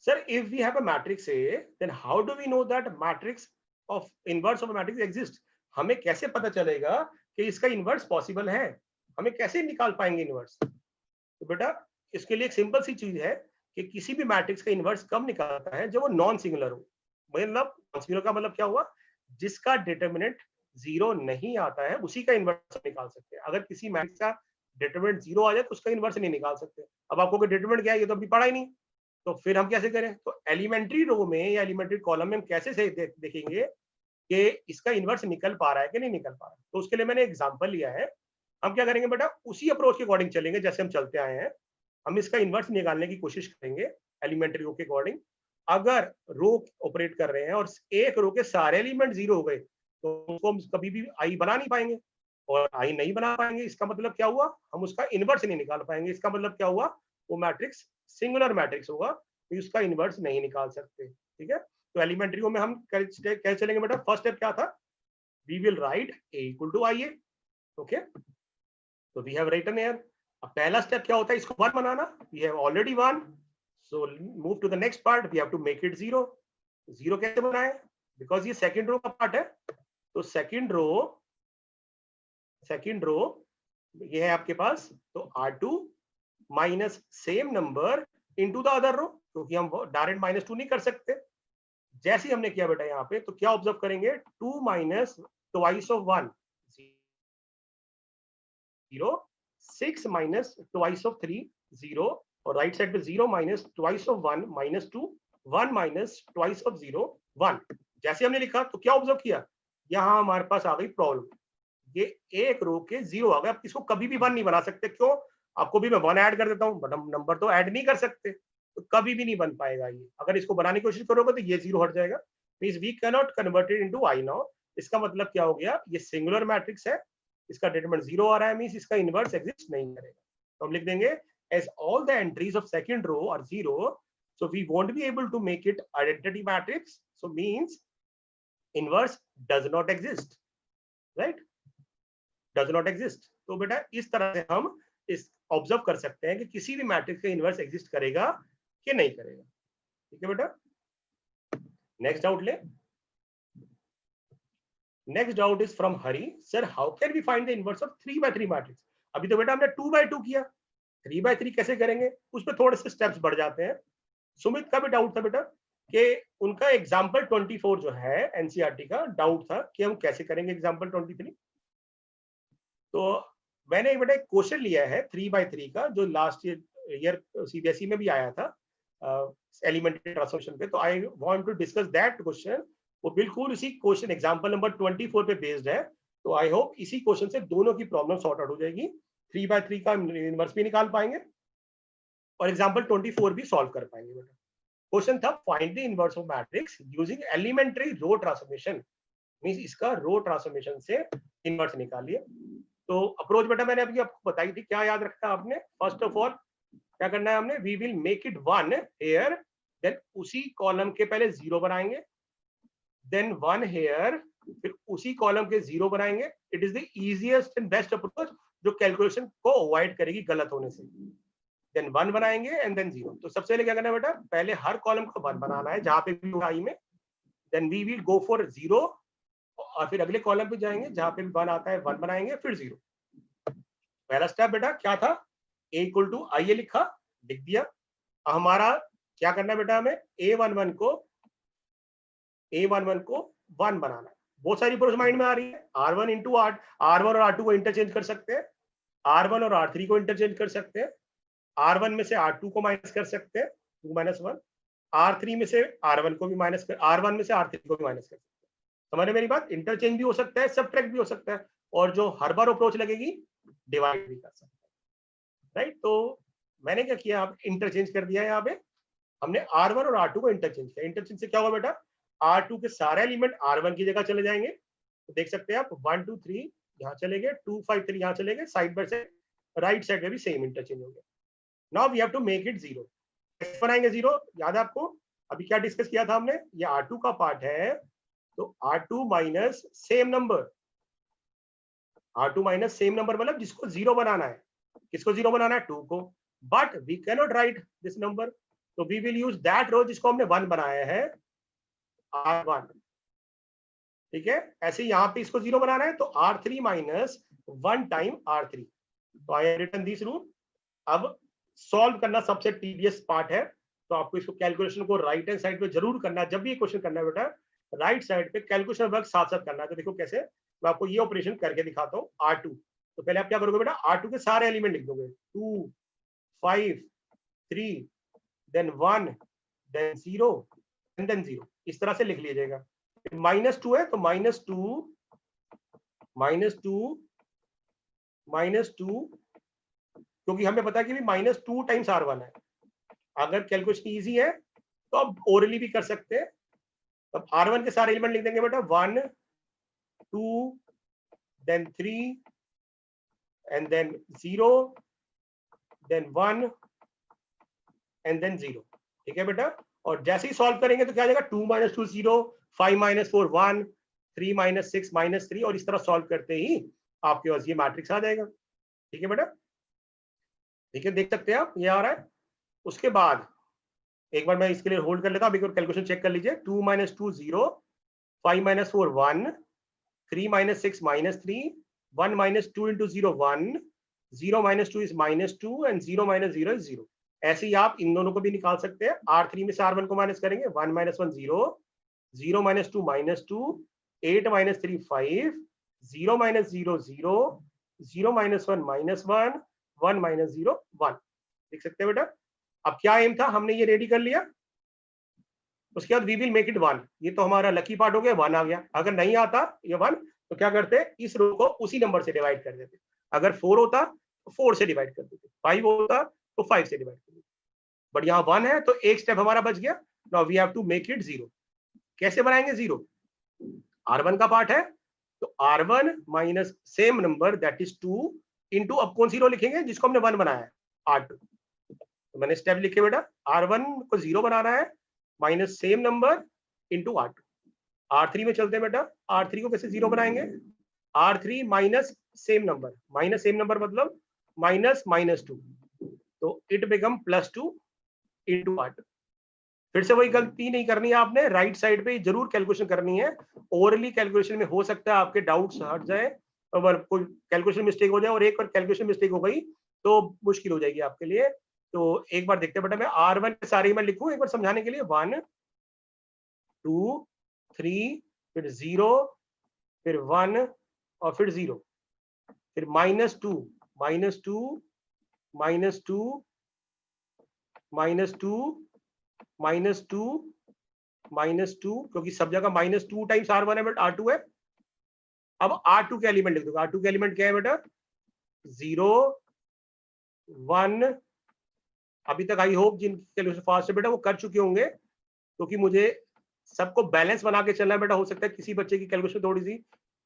sir, if we have a matrix A, then how do we know that matrix of inverse of a matrix exists? हमें कैसे पता चलेगा कि इसका इनवर्स पॉसिबल है? हमें कैसे निकाल पाएंगे इनवर्स? तो बेटा इसके लिए एक सिंपल सी चीज है कि किसी भी मैट्रिक्स का इनवर्स कब निकालता है? जब वो नॉन सिंगुलर हो। मतलब नॉन सिंगुलर का मतलब क्या हुआ? जिसका डिटरमिनेंट जीरो नहीं आता है उसी का इनवर्स निकाल सकते हैं। अगर किसी मैट्रिक्स का डिटरमिनेंट जीरो आ जाए तो उसका इनवर्स नहीं निकाल सकते। अब आपको डिटरमिनेंट क्या है ये तो अभी पढ़ा ही नहीं, तो फिर हम कैसे करें? तो एलिमेंट्री रो में या एलिमेंट्री कॉलम में हम कैसे से देखेंगे कि इसका इनवर्स निकल पा रहा है कि नहीं निकल पा रहा है? तो उसके लिए मैंने एग्जांपल लिया है। हम क्या करेंगे बेटा, उसी अप्रोच के अकॉर्डिंग चलेंगे जैसे हम चलते आए हैं। हम इसका इनवर्स निकालने की कोशिश करेंगे एलिमेंट्री रो के अकॉर्डिंग। अगर रो ऑपरेट कर रहे हैं और एक रो के सारे एलिमेंट जीरो हो गए तो उसको हम कभी भी आई बना नहीं पाएंगे, और आई नहीं बना पाएंगे इसका मतलब क्या हुआ? हम उसका इनवर्स नहीं निकाल पाएंगे। इसका मतलब क्या हुआ? वो मैट्रिक्स सिंगुलर मैट्रिक्स होगा, तो उसका इनवर्स नहीं निकाल सकते। ठीक है, तो एलिमेंट्री में हम कैसे चलेंगे बेटा? फर्स्ट स्टेप क्या था? We will write a equal to IA। Okay, तो वी हैव रिटन हियर। अब पहला स्टेप क्या होता है? इसको 1 बनाना। We have already 1, so move to the next part, we have to make it 0। 0 कैसे बनाए? बिकॉज ये सेकंड रो का पार्ट है, तो सेकंड रो ये है आपके पास, तो R2 minus same number into the other row, क्योंकि हम डायरेक्ट -2 नहीं कर सकते। जैसे हमने किया बेटा यहाँ पे, तो क्या ऑब्जर्व करेंगे? 2 minus twice of 1 0, 6 minus twice of 3 0, और राइट साइड पे 0 minus twice of 1 -2, 1 minus twice of 0 1। जैसे हमने लिखा तो क्या ऑब्जर्व किया? यहाँ हमारे पास आ गई प्रॉब्लम, ये एक रो के 0 आ गए। आप इसको कभी भी 1 नहीं बना सकते। क्यों? आपको भी मैं 1 ऐड कर देता हूँ, बट हम नंबर तो ऐड नहीं कर सकते, तो कभी भी नहीं बन पाएगा ये। अगर इसको बनाने की कोशिश करोगे तो ये 0 हट जाएगा। Means we can not convert it into I now, इसका मतलब क्या हो गया, ये सिंगुलर मैट्रिक्स है, इसका डिटरमिनेंट 0 आ रहा है, मींस इसका इनवर्स एग्जिस्ट नहीं करेगा। तो हम लिख देंगे as all the entries of second row are 0, so we won't be able to make it identity matrix, so means inverse does not exist, right? does not exist। तो बेटा इस तरह से हम इस ऑब्जर्व कर सकते हैं कि किसी भी मैट्रिक्स का इनवर्स एग्जिस्ट करेगा कि नहीं करेगा। ठीक है बेटा, नेक्स्ट डाउट ले। Next doubt is from Hari, sir how can we find the inverse of 3x3 matrix. अभी तो बेटा हमने 2x2 किया, 3x3 कैसे करेंगे, उसमें थोड़े से स्टेप्स बढ़ जाते हैं। सुमित का भी डाउट था बेटा कि उनका एग्जाम्पल 24 जो है एनसीईआरटी का डाउट था कि हम कैसे करेंगे एग्जाम्पल 23। तो मैंने बेटा एक क्वेश्चन लिया है 3x3 का, जो लास्ट ईयर सीबीएसई में भी आया था एलिमेंट्री ट्रांसफॉर्मेशन पे। तो I want to discuss that question, वो बिल्कुल इसी क्वेश्चन एग्जाम्पल नंबर 24 पे बेस्ड है। तो आई होप इसी क्वेश्चन से दोनों की प्रॉब्लम सॉर्ट आउट हो जाएगी, 3x3 का इनवर्स भी निकाल पाएंगे और एग्जाम्पल 24 भी सॉल्व कर पाएंगे बेटा। क्वेश्चन था find the inverse of matrix using elementary row transformation, means इसका रो ट्रांसफॉर्मेशन से इनवर्स निकालिए। तो अप्रोच बेटा मैंने अभी आपको बताई थी, क्या याद रखा आपने। फर्स्ट ऑफ ऑल क्या करना है हमने, we will make it 1 here, then उसी कॉलम के पहले 0 बनाएंगे, देन 1 हियर, फिर उसी कॉलम के 0 बनाएंगे। It is the easiest and best approach जो कैलकुलेशन को अवॉइड करेगी गलत होने से। देन 1 बनाएंगे एंड देन 0। तो सबसे पहले क्या करना है बेटा, पहले हर कॉलम को 1 बनाना है जहां पे भी आई में, then we will go for 0 और फिर अगले कॉलम पे जाएंगे जहां पे भी 1 आता है 1 बनाएंगे फिर 0। पहला स्टेप बेटा क्या था, a इक्वल टू आई लिख दिया। हमारा क्या करना है बेटा, हमें a11 को 1 बनाना है। बहुत सारी प्रोसेस माइंड में आ रही है, R1 इंटू R1 और R2 को इंटरचेंज कर सकते हैं, R1 और R3 को इंटरचेंज कर सकते हैं, R1 में से R2 को माइनस कर सकते हैं 2 - 1, R3 में से R1 को भी माइनस कर, R1 में से R3 को भी माइनस कर सकते हैं। समझ मेरी बात, इंटरचेंज भी हो सकता है, सबट्रैक्ट भी हो सकता है, और जो हर बार अप्रोच लगेगी डिवाइड भी कर सकते हैं, राइट। तो मैंने क्या किया, आप इंटरचेंज कर दिया है, यहाँ पे हमने R1 और R2 को इंटरचेंज किया। इंटरचेंज से क्या होगा बेटा, R2 के सारे एलिमेंट R1 की जगह चले जाएंगे। तो देख सकते हैं आप 1 2 3 यहाँ चले गए, 2 5 3 यहाँ चले गए, side by side right side में भी सेम इंटरचेंज हो गया। Now we have to make it 0। कैसे बनाएंगे 0, याद है आपको अभी क्या डिस्कस किया था हमने, ये R2 का पार्ट है, तो R2 minus same number, R2 minus same number मतलब जिसको 0 बनाना है। किसको 0 बनाना है, 2 को, but we can not write this number, तो we will use that row जिसको हमने 1 बनाया है, R1। ठीक है, ऐसे यहाँ पे इसको 0 बनाना है, तो R3 माइनस 1 टाइम R3। तो I have written this rule. अब सॉल्व करना सबसे टीडियस पार्ट है, तो आपको इसको कैलकुलेशन को राइट हैंड साइड पे जरूर करना है। जब भी ये क्वेश्चन करना है बेटा, राइट साइड पे कैलकुलेशन वर्क साथ साथ करना है। तो देखो कैसे, मैं आपको ये ऑपरेशन करके दिखाता हूँ। R2, तो पहले आप क्या करोगे बेटा, R2 के सारे एलिमेंट लिख दोगे, 2 5 3 देन 1 देन 0 एंड देन 0, इस तरह से लिख लीजिएगा। -2 है तो -2 क्योंकि हमें पता है कि -2 टाइम्स R1 है। अगर कैलकुलेशन इजी है तो आप ओरली भी कर सकते हैं। अब R1 के सारे एलिमेंट लिख देंगे बेटा, 1 2 then 3 and then 0 then 1 and then 0। ठीक है बेटा, और जैसे ही सॉल्व करेंगे तो क्या आ जाएगा, 2 - 2 0, 5 - 4 1, 3 - 6 -3, और इस तरह सॉल्व करते ही आपके पास ये मैट्रिक्स आ जाएगा। ठीक है बेटा, ठीक है, देख सकते हैं आप, ये आ रहा है। उसके बाद एक बार मैं इसके लिए होल्ड कर लेता हूं, एक बार कैलकुलेशन चेक कर लीजिए। 2 - 2 0, 5 - 4 1, 3 - 6 -3, 1 - 2 into 0 1, 0 - 2 is -2 and 0 - 0 is 0। ऐसे ही आप इन दोनों को भी निकाल सकते हैं। R3 में से R1 को माइनस करेंगे, 1 - 1 0, 0 - 2 -2, 8 - 3 5, 0 - 0 0, 0 - 1 -1, 1 - 0 1। देख सकते हैं बेटा, अब क्या एम था, हमने ये रेडी कर लिया। उसके बाद वी विल मेक इट 1। ये तो हमारा लकी पार्ट हो गया, 1 आ गया। अगर नहीं आता ये 1 तो क्या करते, इस रो को उसी नंबर से डिवाइड कर देते। अगर 4 होता तो 4 से डिवाइड कर देते, 5 होता तो 5 से डिवाइड कर देते, बट यहाँ 1 है तो एक स्टेप हमारा बच गया। Now we have to make it 0। कैसे बनाएंगे 0, R1 का पार्ट है, तो R1 minus same number that is 2 into, अब कौन सी रो लिखेंगे जिसको हमने 1 बनाया है, R2। तो मैंने स्टेप लिखे बेटा, R1 को 0 बनाना है minus same number into R2। R3 में चलते हैं बेटा, R3 को कैसे 0 बनाएंगे, R3 माइनस सेम नंबर मतलब -2, तो इट बिकम +2 इंटू R2। फिर से वही गलती नहीं करनी है आपने, राइट साइड पे जरूर कैलकुलेशन करनी है। ओरली कैलकुलेशन में हो सकता है आपके डाउट्स हट जाए, और कोई कैलकुलेशन मिस्टेक हो जाए, और एक बार कैलकुलेशन मिस्टेक हो गई तो मुश्किल हो जाएगी आपके लिए। तो एक बार देखते हैं बेटा, मैं R1 के सारे मैं लिखूं एक बार समझाने के लिए, 1 2 3 फिर 0 फिर 1 और फिर 0, फिर -2 -2 -2 -2 -2, क्योंकि सब जगह -2 टाइम्स R1 है, बट R2 है। अब R2 के एलिमेंट लिख दो, R2 के एलिमेंट क्या है बेटा, 0 1। अभी तक आई होप जिन कैलकुलेशन फास्ट है बेटा वो कर चुके होंगे, क्योंकि मुझे सबको बैलेंस बना के चलना है बेटा। हो सकता है किसी बच्चे की कैलकुलेशन थोड़ी सी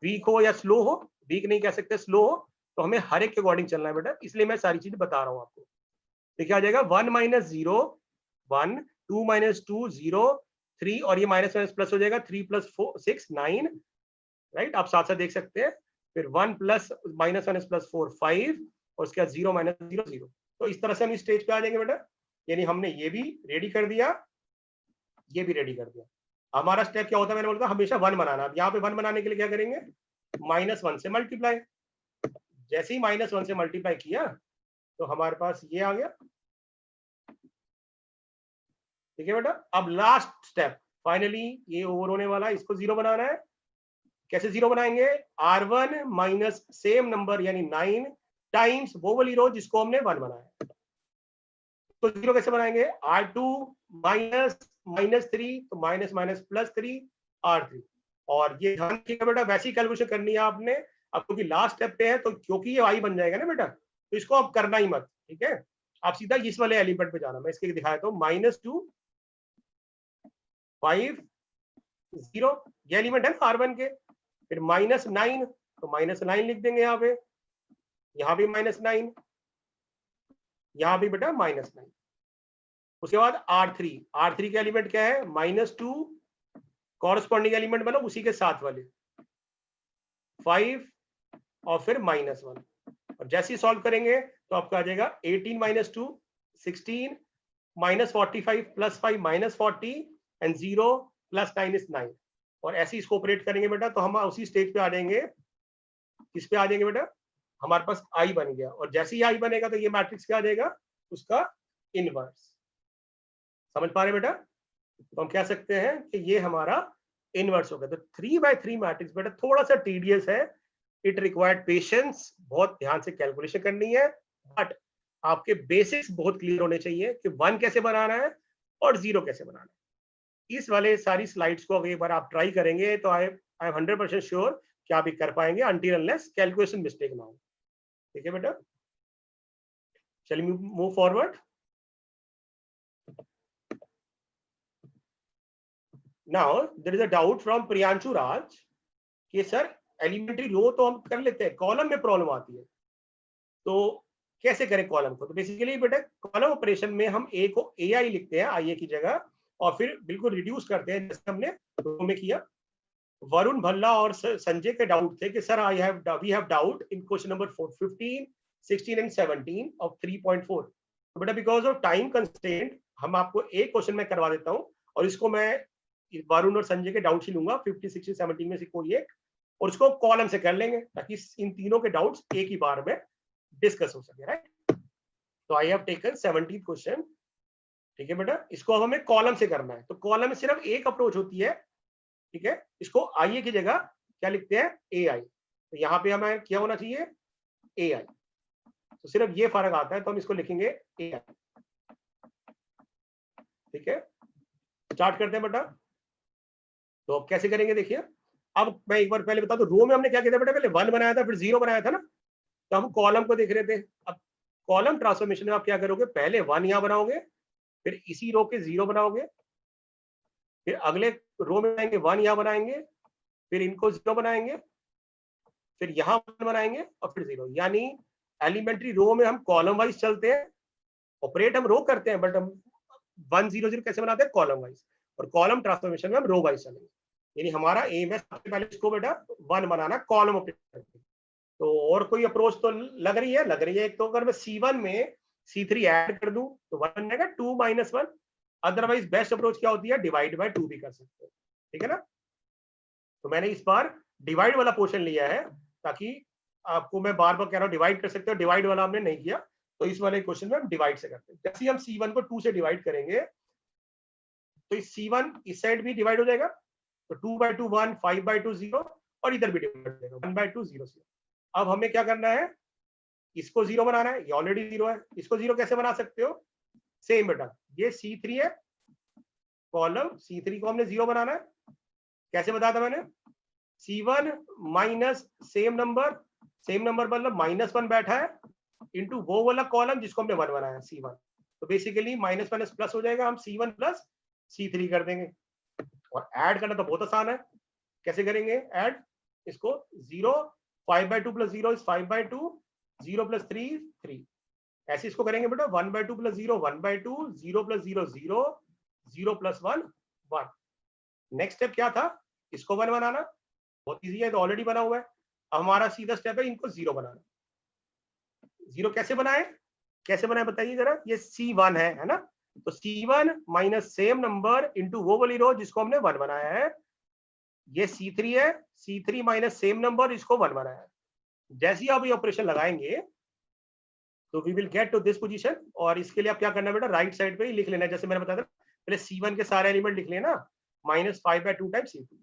वीक हो या स्लो हो, वीक नहीं कह सकते, स्लो हो, तो हमें हर एक के अकॉर्डिंग चलना है बेटा, इसलिए मैं सारी चीजें बता रहा हूँ आपको। देखिए आ जाएगा 1 - 0 1, 2 - 2 0, 3, और ये माइनस माइनस प्लस हो जाएगा, 3 + 4 6 9, राइट, आप साथ साथ देख सकते हैं। फिर 1 प्लस माइनस माइनस प्लस 4 5, और उसके बाद 0 - 0 0। तो इस तरह से हम इस स्टेज पे आ जाएंगे बेटा, यानी हमने ये भी रेडी कर दिया, ये भी रेडी कर दिया। हमारा स्टेप क्या होता है, मैंने बोला था हमेशा 1 बनाना। अब यहाँ पे 1 बनाने के लिए क्या करेंगे, -1 से मल्टीप्लाई। जैसे ही -1 से मल्टीप्लाई किया तो हमारे पास ये आ गया, ठीक है बेटा। अब लास्ट स्टेप, फाइनली ये ओवर होने वाला है, इसको 0 बनाना है। कैसे 0 बनाएंगे, R1 माइनस सेम नंबर यानी 9 टाइम्स वो वाली रो जिसको हमने 1 बनाया। तो 0 कैसे बनाएंगे, R2 -3, तो माइनस माइनस +3 R3। और ये ध्यान रखिएगा बेटा, वैसी कैलकुलेशन करनी है आपने। अब क्योंकि लास्ट स्टेप पे है, तो क्योंकि ये y बन जाएगा ना बेटा, तो इसको आप करना ही मत, ठीक है। आप सीधा इस वाले एलिमेंट पे जाना, मैं इसके दिखाया तो -2 5 0, ये एलिमेंट है ना R1 के। फिर -9, तो -9 लिख देंगे यहाँ पे, यहाँ भी -9, यहाँ भी बेटा -9। उसके बाद R3 के एलिमेंट क्या है, -2, कॉरस्पॉन्डिंग एलिमेंट बना उसी के साथ वाले 5, और फिर -1। और जैसे ही सॉल्व करेंगे तो आपका आ जाएगा 18 - 2 16, -45 + 5 -40, एंड 0 + 9 is 9। और ऐसे ही इसको ऑपरेट करेंगे बेटा, तो हम उसी स्टेज पे आ जाएंगे, किस पे आ जाएंगे बेटा, हमारे पास आई बन गया। और जैसे ही आई बनेगा तो ये मैट्रिक्स क्या आ जाएगा, उसका इनवर्स। समझ पा रहे बेटा, तो हम कह सकते हैं कि ये हमारा इनवर्स हो गया। तो 3/3 मैट्रिक्स बेटा थोड़ा सा टीडियस है, इट रिक्वायर्ड पेशेंस, बहुत ध्यान से कैलकुलेशन करनी है, बट आपके बेसिक्स बहुत क्लियर होने चाहिए कि 1 कैसे बनाना है और 0 कैसे बनाना है। इस वाले सारी स्लाइड्स को अगर एक बार आप ट्राई करेंगे तो आई एम 100% श्योर कि आप ये कर पाएंगे, अनटिल अनलेस कैलकुलेशन मिस्टेक ना हो। ठीक है बेटा, चलिए move forward. Now there is a doubt from Priyanshu Raj कि सर एलिमेंट्री रो तो हम कर लेते हैं, कॉलम में प्रॉब्लम आती है, तो कैसे करें कॉलम को। तो बेसिकली बेटा कॉलम ऑपरेशन में हम ए को AI लिखते हैं, IA की जगह, और फिर बिल्कुल रिड्यूस करते हैं जैसे हमने रो में किया। वरुण भल्ला और संजय के डाउट थे कि sir we have doubt in question number 15 16 and 17 of 3.4। तो बेटा बिकॉज ऑफ टाइम कंस्ट्रेंट हम आपको एक क्वेश्चन में करवा देता हूं, और इसको मैं वरुण और संजय के डाउट्स ही लूंगा 15 16 17 में से कोई एक, और इसको कॉलम से कर लेंगे ताकि इन तीनों के डाउट्स एक ही बार में डिस्कस हो सके, राइट। तो I have taken 17th question, ठीक है बेटा। इसको अब हमें कॉलम से करना है, तो कॉलम में सिर्फ एक अप्रोच होती है, ठीक है। इसको IA की जगह क्या लिखते हैं, AI, तो यहाँ पे हमें क्या होना चाहिए, AI, तो सिर्फ ये फर्क आता है, तो हम इसको लिखेंगे AI, ठीक है। स्टार्ट करते हैं बेटा। तो अब कैसे करेंगे देखिए, अब मैं एक बार पहले बता दूं, रो में हमने क्या किया था बेटा, पहले 1 बनाया था फिर 0 बनाया था ना, तो हम कॉलम को देख रहे थे। अब कॉलम ट्रांसफॉर्मेशन में आप क्या करोगे, पहले 1 यहाँ बनाओगे, फिर इसी रो के 0 बनाओगे, फिर अगले रो में आएंगे 1 यहाँ बनाएंगे, फिर इनको 0 बनाएंगे, फिर यहाँ 1 बनाएंगे और फिर 0। यानी एलिमेंट्री रो में हम कॉलम वाइज चलते हैं, ऑपरेट हम रो करते हैं, बट हम 1 0 0 कैसे बनाते हैं? Column wise. और कॉलम ट्रांसफॉर्मेशन में हम रो वाइज चलेंगे। यानी हमारा एम है सबसे पहले इसको बेटा 1 बनाना कॉलम ऑपरेट करके। तो और कोई अप्रोच तो लग रही है? एक तो अगर मैं C1 में C3 ऐड कर दूं तो 1 बनेगा, 2 - 1। अदरवाइज बेस्ट अप्रोच क्या होती है? डिवाइड बाय 2 भी कर सकते हैं, ठीक है ना। तो मैंने इस बार डिवाइड वाला पोर्शन लिया है, ताकि आपको मैं बार बार कह रहा हूँ डिवाइड कर सकते हो, डिवाइड वाला हमने नहीं किया। तो इस वाले क्वेश्चन में हम डिवाइड से करते हैं। जैसे हम C1 को 2 से डिवाइड करेंगे तो इस C1 इस साइड भी डिवाइड हो जाएगा, तो 2/2 1, 5/2 0, और इधर भी डिवाइड हो जाएगा 1/2 0 0। अब हमें क्या करना है? इसको 0 बनाना है, ये ऑलरेडी 0 है। इसको 0 कैसे बना सकते हो? सेम बेटा, ये C3 है, कॉलम C3 को हमने 0 बनाना है। कैसे बताया था मैंने? C1 माइनस सेम नंबर मतलब -1 बैठा है, इंटू वो वाला कॉलम जिसको हमने 1 बनाया C1। तो बेसिकली माइनस माइनस प्लस हो जाएगा, हम C1 प्लस C3 कर देंगे। और ऐड करना तो बहुत आसान है। कैसे करेंगे ऐड? इसको 0, 5/2 + 0 इज 5/2, 0 + 3 3। ऐसे इसको करेंगे बेटा, 1/2 + 0 1/2, 0 + 0 0, 0 + 1 1। नेक्स्ट स्टेप क्या था? इसको 1 बनाना। बहुत इजी है, तो ऑलरेडी बना हुआ है। अब हमारा सीधा स्टेप है इनको 0 बनाना। 0 कैसे बनाए बताइए जरा। ये C1 है ना। तो C1 minus same number into वो वाली रो जिसको हमने 1 बनाया है। ये C3 है, C3 माइनस सेम नंबर इसको 1 बनाया है। जैसे ही आप ये ऑपरेशन लगाएंगे तो we will get to this position. और इसके लिए आप क्या करना है बेटा? राइट साइड पे ही लिख लेना है, जैसे मैंने बताया था पहले C1 के सारे एलिमेंट लिख लेना, -5/2 टाइम्स C2।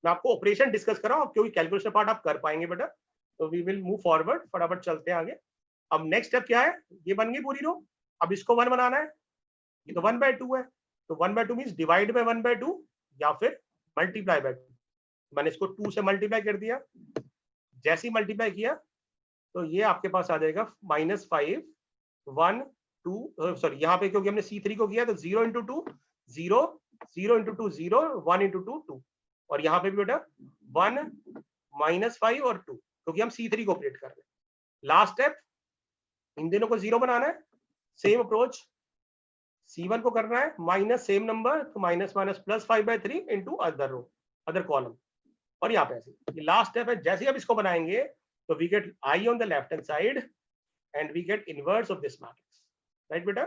मैं आपको ऑपरेशन डिस्कस कर रहा हूँ, क्योंकि कैलकुलेशन पार्ट आप कर पाएंगे बेटा। तो वी विल मूव फॉरवर्ड, फटाफट चलते हैं आगे। अब नेक्स्ट स्टेप क्या है? ये बन गई पूरी रो। अब इसको 1 बनाना है। ये तो 1/2 है, तो 1/2 मीन्स डिवाइड बाय 1/2 या फिर मल्टीप्लाई बाय 2। मैंने इसको 2 से मल्टीप्लाई कर दिया। जैसे ही मल्टीप्लाई किया तो ये आपके पास आ जाएगा -5 1 2, सॉरी यहाँ पे क्योंकि हमने C3 को किया तो 0 × 2 0, 0 × 2 0, 1 × 2 2। और यहाँ पे भी बेटा 1 -5 और 2, क्योंकि हम C3 को ऑपरेट कर रहे हैं। लास्ट स्टेप, इन दोनों को 0 बनाना है। सेम अप्रोच, C1 को करना है माइनस सेम नंबर, तो माइनस +5/3 इंटू अदर रो, अदर कॉलम। और यहाँ पे ऐसे ये लास्ट स्टेप है। जैसे ही आप इसको बनाएंगे तो we get I on the left hand side and we get inverse of this matrix. Right बेटा?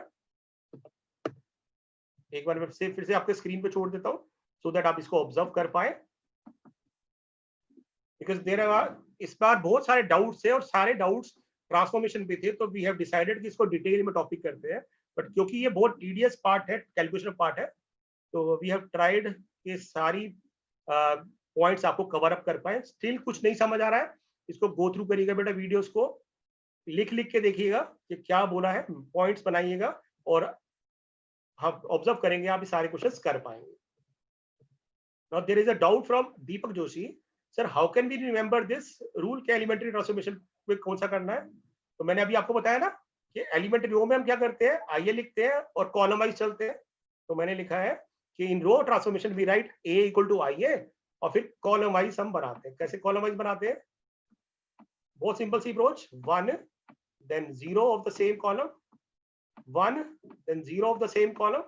एक बार फिर से आपके स्क्रीन पे छोड़ देता हूँ, सो दैट आप इसको ऑब्जर्व कर पाए। बिकॉज देयर आर इस बार बहुत सारे डाउट्स थे, और सारे डाउट्स ट्रांसफॉर्मेशन पे थे, तो वी हैव डिसाइडेड कि इसको डिटेल में टॉपिक करते हैं। बट क्योंकि ये बहुत टीडियस पार्ट है, कैलकुलेशन पार्ट है, तो वी हैव ट्राइड ये सारी पॉइंट्स आपको कवर अप कर पाए। स्टिल कुछ नहीं समझ आ रहा है, इसको गो थ्रू करिएगा बेटा, वीडियोस को लिख के देखिएगा कि क्या बोला है, पॉइंट्स बनाइएगा, और हम ऑब्जर्व करेंगे, आप ये सारे क्वेश्चंस कर पाएंगे। Now there is a doubt from Deepak Joshi, sir how can we remember this rule के एलिमेंट्री ट्रांसफॉर्मेशन में कौन सा करना है? तो मैंने अभी आपको बताया ना कि एलिमेंट्री रो में हम क्या करते हैं, आइए लिखते हैं और कॉलम वाइज चलते हैं। तो मैंने लिखा है कि in row transformation we write A = IA, और फिर कॉलम वाइज हम बनाते हैं। कैसे कॉलम वाइज बनाते हैं? बहुत simple C approach, 1 then 0 of the same column, 1 then 0 of the same column,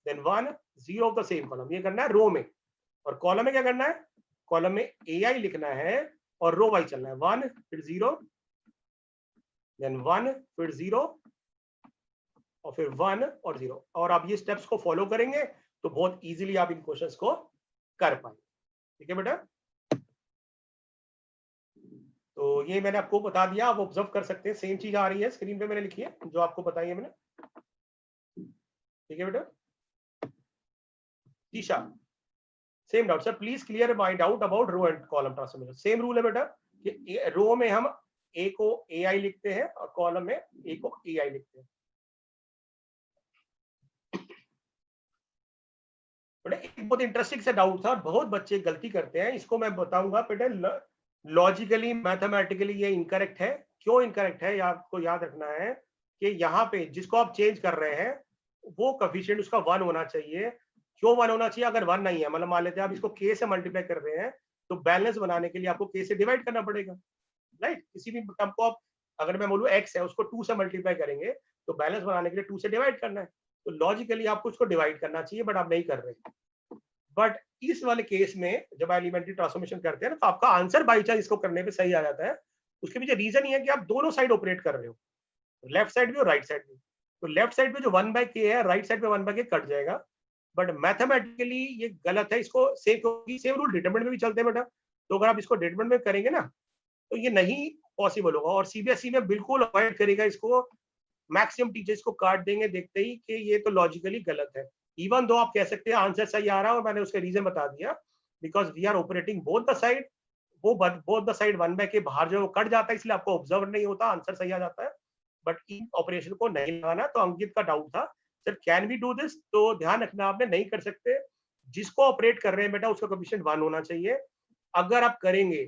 then 1 0 of the same column। ये करना है रो में। और कॉलम में क्या करना है? कॉलम में AI लिखना है और रो वाइज चलना है, 1 फिर 0 then 1 फिर 0 और फिर 1 और 0। और आप ये स्टेप्स को फॉलो करेंगे तो बहुत इजीली आप इन क्वेश्चंस को कर पाएंगे। ठीक है बेटा? तो ये मैंने आपको बता दिया, आप ऑब्जर्व कर सकते हैं। सेम चीज आ रही है स्क्रीन पे, मैंने लिखी है जो आपको बताई है मैंने। ठीक है बेटा? Isha, same doubt sir, please clear my doubt about row and column transformation. Same rule है बेटा कि रो में हम A को AI लिखते हैं और कॉलम में A को AI लिखते हैं। बेटा एक बहुत इंटरेस्टिंग सा डाउट था, बहुत बच्चे गलती करते हैं, इसको मैं बताऊंगा बेटा। लॉजिकली मैथमेटिकली ये इनकरेक्ट है। क्यों इनकरेक्ट है? आपको याद रखना है कि यहाँ पे जिसको आप चेंज कर रहे हैं वो कोएफिशिएंट उसका 1 होना चाहिए। क्यों 1 होना चाहिए? अगर 1 नहीं है, मतलब मान लेते हैं आप इसको K से मल्टीप्लाई कर रहे हैं, तो बैलेंस बनाने के लिए आपको के से डिवाइड करना पड़ेगा, राइट। किसी भी टर्म को आप, अगर मैं बोलूँ x है, उसको 2 से मल्टीप्लाई करेंगे तो बैलेंस बनाने के लिए 2 से डिवाइड करना है, तो लॉजिकली आपको उसको डिवाइड करना चाहिए, बट आप नहीं कर रहे। बट इस वाले केस में जब एलिमेंट्री ट्रांसफॉर्मेशन करते हैं ना, तो आपका आंसर बाई चांस इसको करने पे सही आ जाता है। उसके पीछे रीजन ये है कि आप दोनों साइड ऑपरेट कर रहे हो, लेफ्ट साइड भी और राइट साइड भी। तो लेफ्ट साइड पे जो 1/k है, राइट साइड पे 1/k कट जाएगा, बट मैथमेटिकली ये गलत है। इसको सेम, क्योंकि सेम रूल डिटरमिनेंट में भी चलते हैं बेटा, तो अगर आप इसको डिटरमिनेंट में करेंगे ना तो ये नहीं पॉसिबल होगा, और सीबीएसई में बिल्कुल अवॉइड करेगा इसको। मैक्सिमम टीचर्स को काट देंगे देखते ही कि ये तो लॉजिकली गलत है। इवन दो आप कह सकते हैं आंसर सही आ रहा है, और मैंने उसका रीजन बता दिया, because we are operating both the side. वो बोथ द साइड 1/k बाहर जो कट जाता है, इसलिए आपको ऑब्जर्व नहीं होता, आंसर सही आ जाता है। बट इन ऑपरेशन को नहीं लगाना। तो अंकित का डाउट था sir can we do this, तो ध्यान रखना आपने नहीं कर सकते। जिसको ऑपरेट कर रहे हैं बेटा उसका कोएफिशिएंट 1 होना चाहिए। अगर आप करेंगे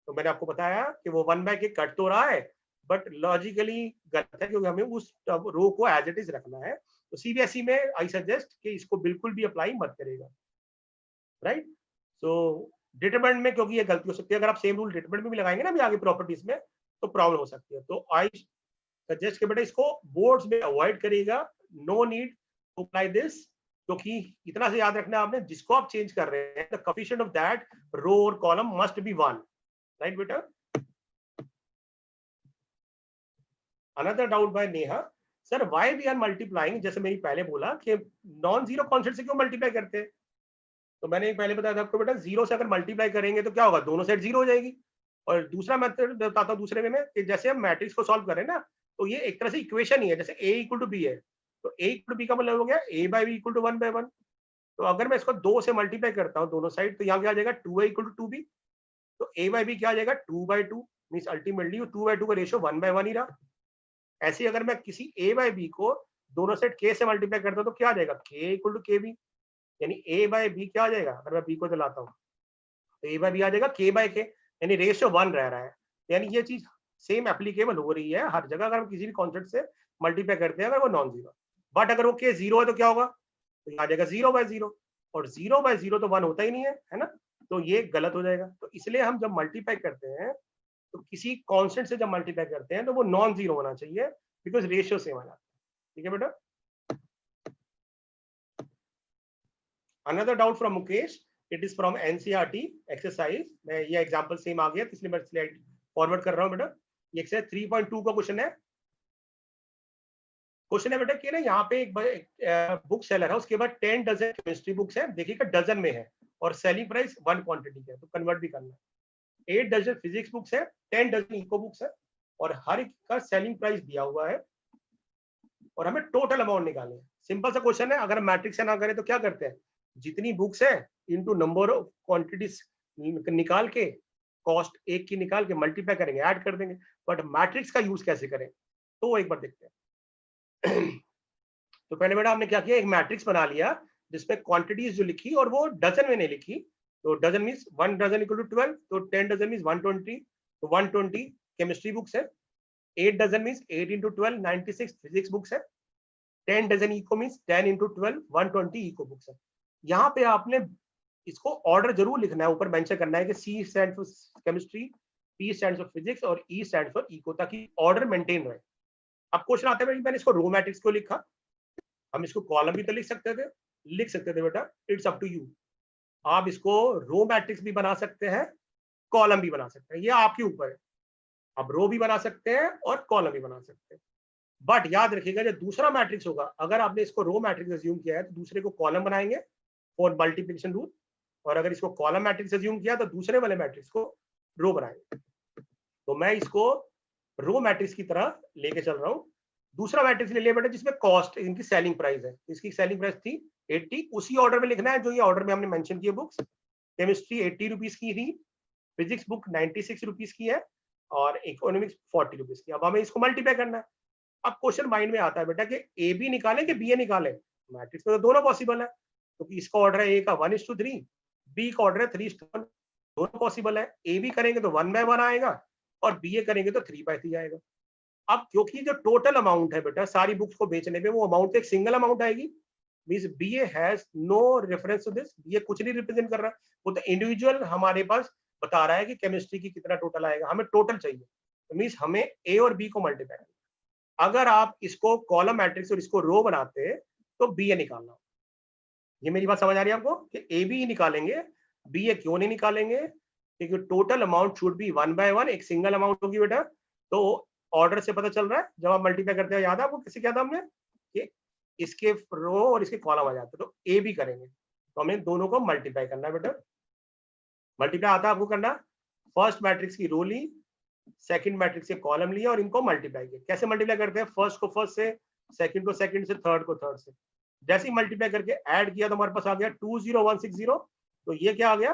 तो मैंने आपको बताया कि वो 1/k कट तो रहा है, बट लॉजिकली गलत है, क्योंकि हमें उस रो को एज इट इज रखना है। तो सीबीएसई में आई सजेस्ट कि इसको बिल्कुल भी अप्लाई मत करेगा, राइट। सो डिटरमिनेंट में क्योंकि ये गलती हो सकती है, अगर आप सेम रूल डिटरमिनेंट में भी लगाएंगे ना भी आगे प्रॉपर्टीज में, तो प्रॉब्लम हो सकती है। तो आई सजेस्ट कि बेटा इसको बोर्ड्स में अवॉइड करिएगा, no need to apply this, क्योंकि इतना से याद रखना आपने, जिसको आप चेंज कर रहे हैं the coefficient of that row और कॉलम मस्ट बी 1, राइट बेटा। Another doubt by Neha, sir why we are multiplying, जैसे मैंने पहले बोला कि नॉन जीरो कांस्टेंट से क्यों मल्टीप्लाई करते हैं। तो मैंने पहले बताया था आपको बेटा, जीरो से अगर मल्टीप्लाई करेंगे तो क्या होगा, दोनों साइड जीरो हो जाएगी। और दूसरा मेथड बताता हूँ दूसरे वे में, कि जैसे हम मैट्रिक्स को सॉल्व करें ना, तो ये एक तरह से इक्वेशन ही है, जैसे a इक्वल टू बी है, तो a इक्वल टू बी का मतलब हो गया a/b इक्वल टू 1/1। तो अगर मैं इसको 2 से मल्टीप्लाई करता हूँ दोनों साइड, तो यहाँ क्या आ जाएगा 2a इक्वल टू 2b। तो a/b क्या आ जाएगा 2/2, मींस अल्टीमेटली 2/2 का रेशियो 1/1 ही रहा। ऐसे अगर मैं किसी a/b को दोनों साइड k से मल्टीप्लाई करता हूँ तो क्या आ जाएगा k इक्वल टू kb, यानी a/b क्या आ जाएगा, अगर मैं b को दिलाता हूँ तो a/b आ जाएगा k/k, यानी रेशियो 1 रह रहा है। यानी ये चीज सेम एप्लीकेबल हो रही है हर जगह, अगर हम किसी भी कॉन्सेप्ट से मल्टीप्लाई करते हैं अगर वो नॉन जीरो। बट अगर वो k 0 है तो क्या होगा, तो आ जाएगा 0/0, और 0/0 तो 1 होता ही नहीं है ना, तो ये गलत हो जाएगा। तो इसलिए हम जब मल्टीप्लाई करते हैं तो किसी कांस्टेंट से जब मल्टीप्लाई करते हैं तो वो नॉन जीरो होना चाहिए, बिकॉज रेशियो सेम आ जाता है। ठीक है बेटा। Another doubt from Mukesh, it is from NCERT exercise. मैं ये एग्जांपल सेम आ गया तो इसलिए मैं स्लाइड फॉरवर्ड कर रहा हूं बेटा। ये एक्सरसाइज 3.2 का क्वेश्चन है। क्वेश्चन है बेटा कि ना यहाँ पे एक बुक सेलर है, उसके बाद 10 डजन केमिस्ट्री बुक्स है, देखिएगा डजन में है, और सेलिंग प्राइस 1 क्वांटिटी है, तो कन्वर्ट भी करना है। 8 डजन फिजिक्स बुक्स है, 10 डजन इको बुक्स है, और हर एक का सेलिंग प्राइस दिया हुआ है, और हमें टोटल अमाउंट निकालना है। सिंपल सा क्वेश्चन है। अगर हम मैट्रिक्स से ना करें तो क्या करते हैं, जितनी बुक्स है इनटू नंबर ऑफ क्वांटिटीज निकाल के, कॉस्ट एक की निकाल के मल्टीप्लाई करेंगे, ऐड कर देंगे। बट मैट्रिक्स का यूज कैसे करें, तो एक बार देखते हैं। तो पहले बेटा हमने क्या किया, एक मैट्रिक्स बना लिया जिसमें क्वांटिटीज जो लिखी और वो डजन में नहीं लिखी। तो dozen means 1 dozen equal to 12, तो 10 डजन मींस 120, तो 120 केमिस्ट्री बुक्स है। 8 dozen means 8 into 12 96 physics books है। 10 dozen eco means 10 into 12 120 eco books है। यहाँ पे आपने इसको ऑर्डर जरूर लिखना है, ऊपर मेंशन करना है कि C stand for chemistry, P stand for physics और E स्टैंड फॉर इको, ताकि ऑर्डर मेंटेन रहे। अब क्वेश्चन आता है मैंने इसको रो मैट्रिक्स को लिखा, हम इसको कॉलम भी तो लिख सकते थे बेटा, इट्स अप टू यू। आप इसको रो मैट्रिक्स भी बना सकते हैं, कॉलम भी बना सकते हैं, ये आपके ऊपर है। आप रो भी बना सकते हैं और कॉलम भी बना सकते हैं। बट याद रखिएगा जो दूसरा मैट्रिक्स होगा, अगर आपने इसको रो मैट्रिक्स अज्यूम किया है तो दूसरे को कॉलम बनाएंगे फॉर मल्टीप्लिकेशन रूल, और अगर इसको कॉलम मैट्रिक्स अज्यूम किया तो दूसरे वाले मैट्रिक्स को रो बनाएंगे। तो मैं इसको रो मैट्रिक्स की तरह लेके चल रहा हूँ। दूसरा मैट्रिक्स ले लिया बेटा जिसमें कॉस्ट, इनकी सेलिंग प्राइस है। इसकी सेलिंग प्राइस थी 80, उसी ऑर्डर में लिखना है जो ये ऑर्डर में हमने मेंशन किए बुक्स। केमिस्ट्री 80 रुपीज की थी, फिजिक्स बुक 96 रुपीज की है, और इकोनॉमिक्स 40 रुपीज की। अब हमें इसको मल्टीप्लाई करना है। अब क्वेश्चन माइंड में आता है बेटा कि ए बी निकालें कि बी ए निकालें। मैट्रिक्स में तो दोनों पॉसिबल है, क्योंकि इसका ऑर्डर है ए का 1:3, बी का ऑर्डर है 3:1, दोनों पॉसिबल है। ए बी करेंगे तो 1/1 आएगा, और बी ए करेंगे तो 3/3 आएगा। अब क्योंकि जो टोटल अमाउंट है बेटा सारी बुक्स को बेचने पे, वो अमाउंट एक सिंगल अमाउंट आएगी, means BA has no reference to this, BA कुछ नहीं रिप्रेजेंट कर रहा, वो तो इंडिविजुअल हमारे पास बता रहा है कि केमिस्ट्री की कितना टोटल आएगा, हमें टोटल चाहिए, तो मींस हमें ए और बी को मल्टीप्लाई करना। अगर आप इसको कॉलम मैट्रिक्स और इसको रो बनाते तो बीए निकालना। ये मेरी बात समझ आ रही है आपको कि ए बी निकालेंगे, बीए क्यों नहीं निकालेंगे? क्योंकि टोटल अमाउंट शुड बी 1/1, एक सिंगल अमाउंट होगी बेटा। तो ऑर्डर से पता चल रहा है, जब आप मल्टीप्लाई करते हैं, याद है आपको किसी क्या था हमने कि इसके रो और इसके कॉलम आ जाते, तो ए बी करेंगे, तो हमें दोनों को मल्टीप्लाई करना है बेटा। मल्टीप्लाई आता है आपको करना, फर्स्ट मैट्रिक्स की रो ली, सेकंड मैट्रिक्स के कॉलम लिया और इनको मल्टीप्लाई किया। कैसे मल्टीप्लाई करते हैं? फर्स्ट को फर्स्ट से, सेकंड को सेकंड से, थर्ड को थर्ड से। जैसे ही मल्टीप्लाई करके ऐड किया तो हमारे पास आ गया 20160। तो ये क्या आ गया?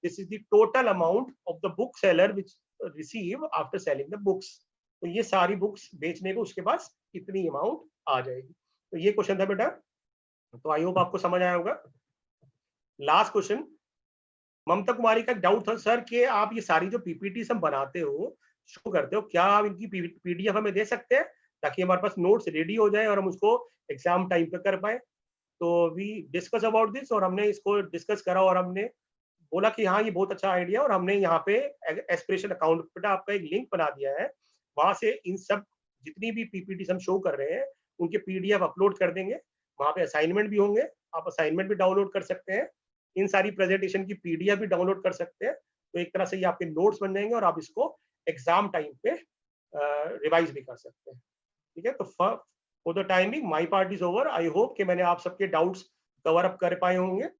This is the total amount of the book seller which receive after selling the books. तो ये सारी बुक्स बेचने को उसके पास कितनी अमाउंट आ जाएगी। तो ये क्वेश्चन था बेटा, तो आई होप आपको समझ आया होगा। लास्ट क्वेश्चन, ममता कुमारी का डाउट था सर कि आप ये सारी जो पीपीटी हम बनाते हो, शो करते हो, क्या आप इनकी पीडीएफ हमें दे सकते हैं ताकि हमारे पास नोट्स रेडी हो जाए और हम उसको एग्जाम टाइम पे कर पाए? तो वी डिस्कस अबाउट दिस, और हमने इसको डिस्कस करा और हमने बोला कि हाँ ये बहुत अच्छा आइडिया, और हमने यहाँ पे एस्पिरेशन अकाउंट पे आपका एक लिंक बना दिया है, वहां से इन सब जितनी भी पीपीटी हम शो कर रहे हैं उनके पीडीएफ अपलोड कर देंगे। वहां पे असाइनमेंट भी होंगे, आप असाइनमेंट भी डाउनलोड कर सकते हैं, इन सारी प्रेजेंटेशन की पीडीएफ भी डाउनलोड कर सकते हैं। तो एक तरह से ये आपके नोट्स बन जाएंगे और आप इसको एग्जाम टाइम पे रिवाइज भी कर सकते हैं। ठीक है, तो for the timing my part is over. I hope कि मैंने आप सबके डाउट्स कवर अप कर पाए होंगे।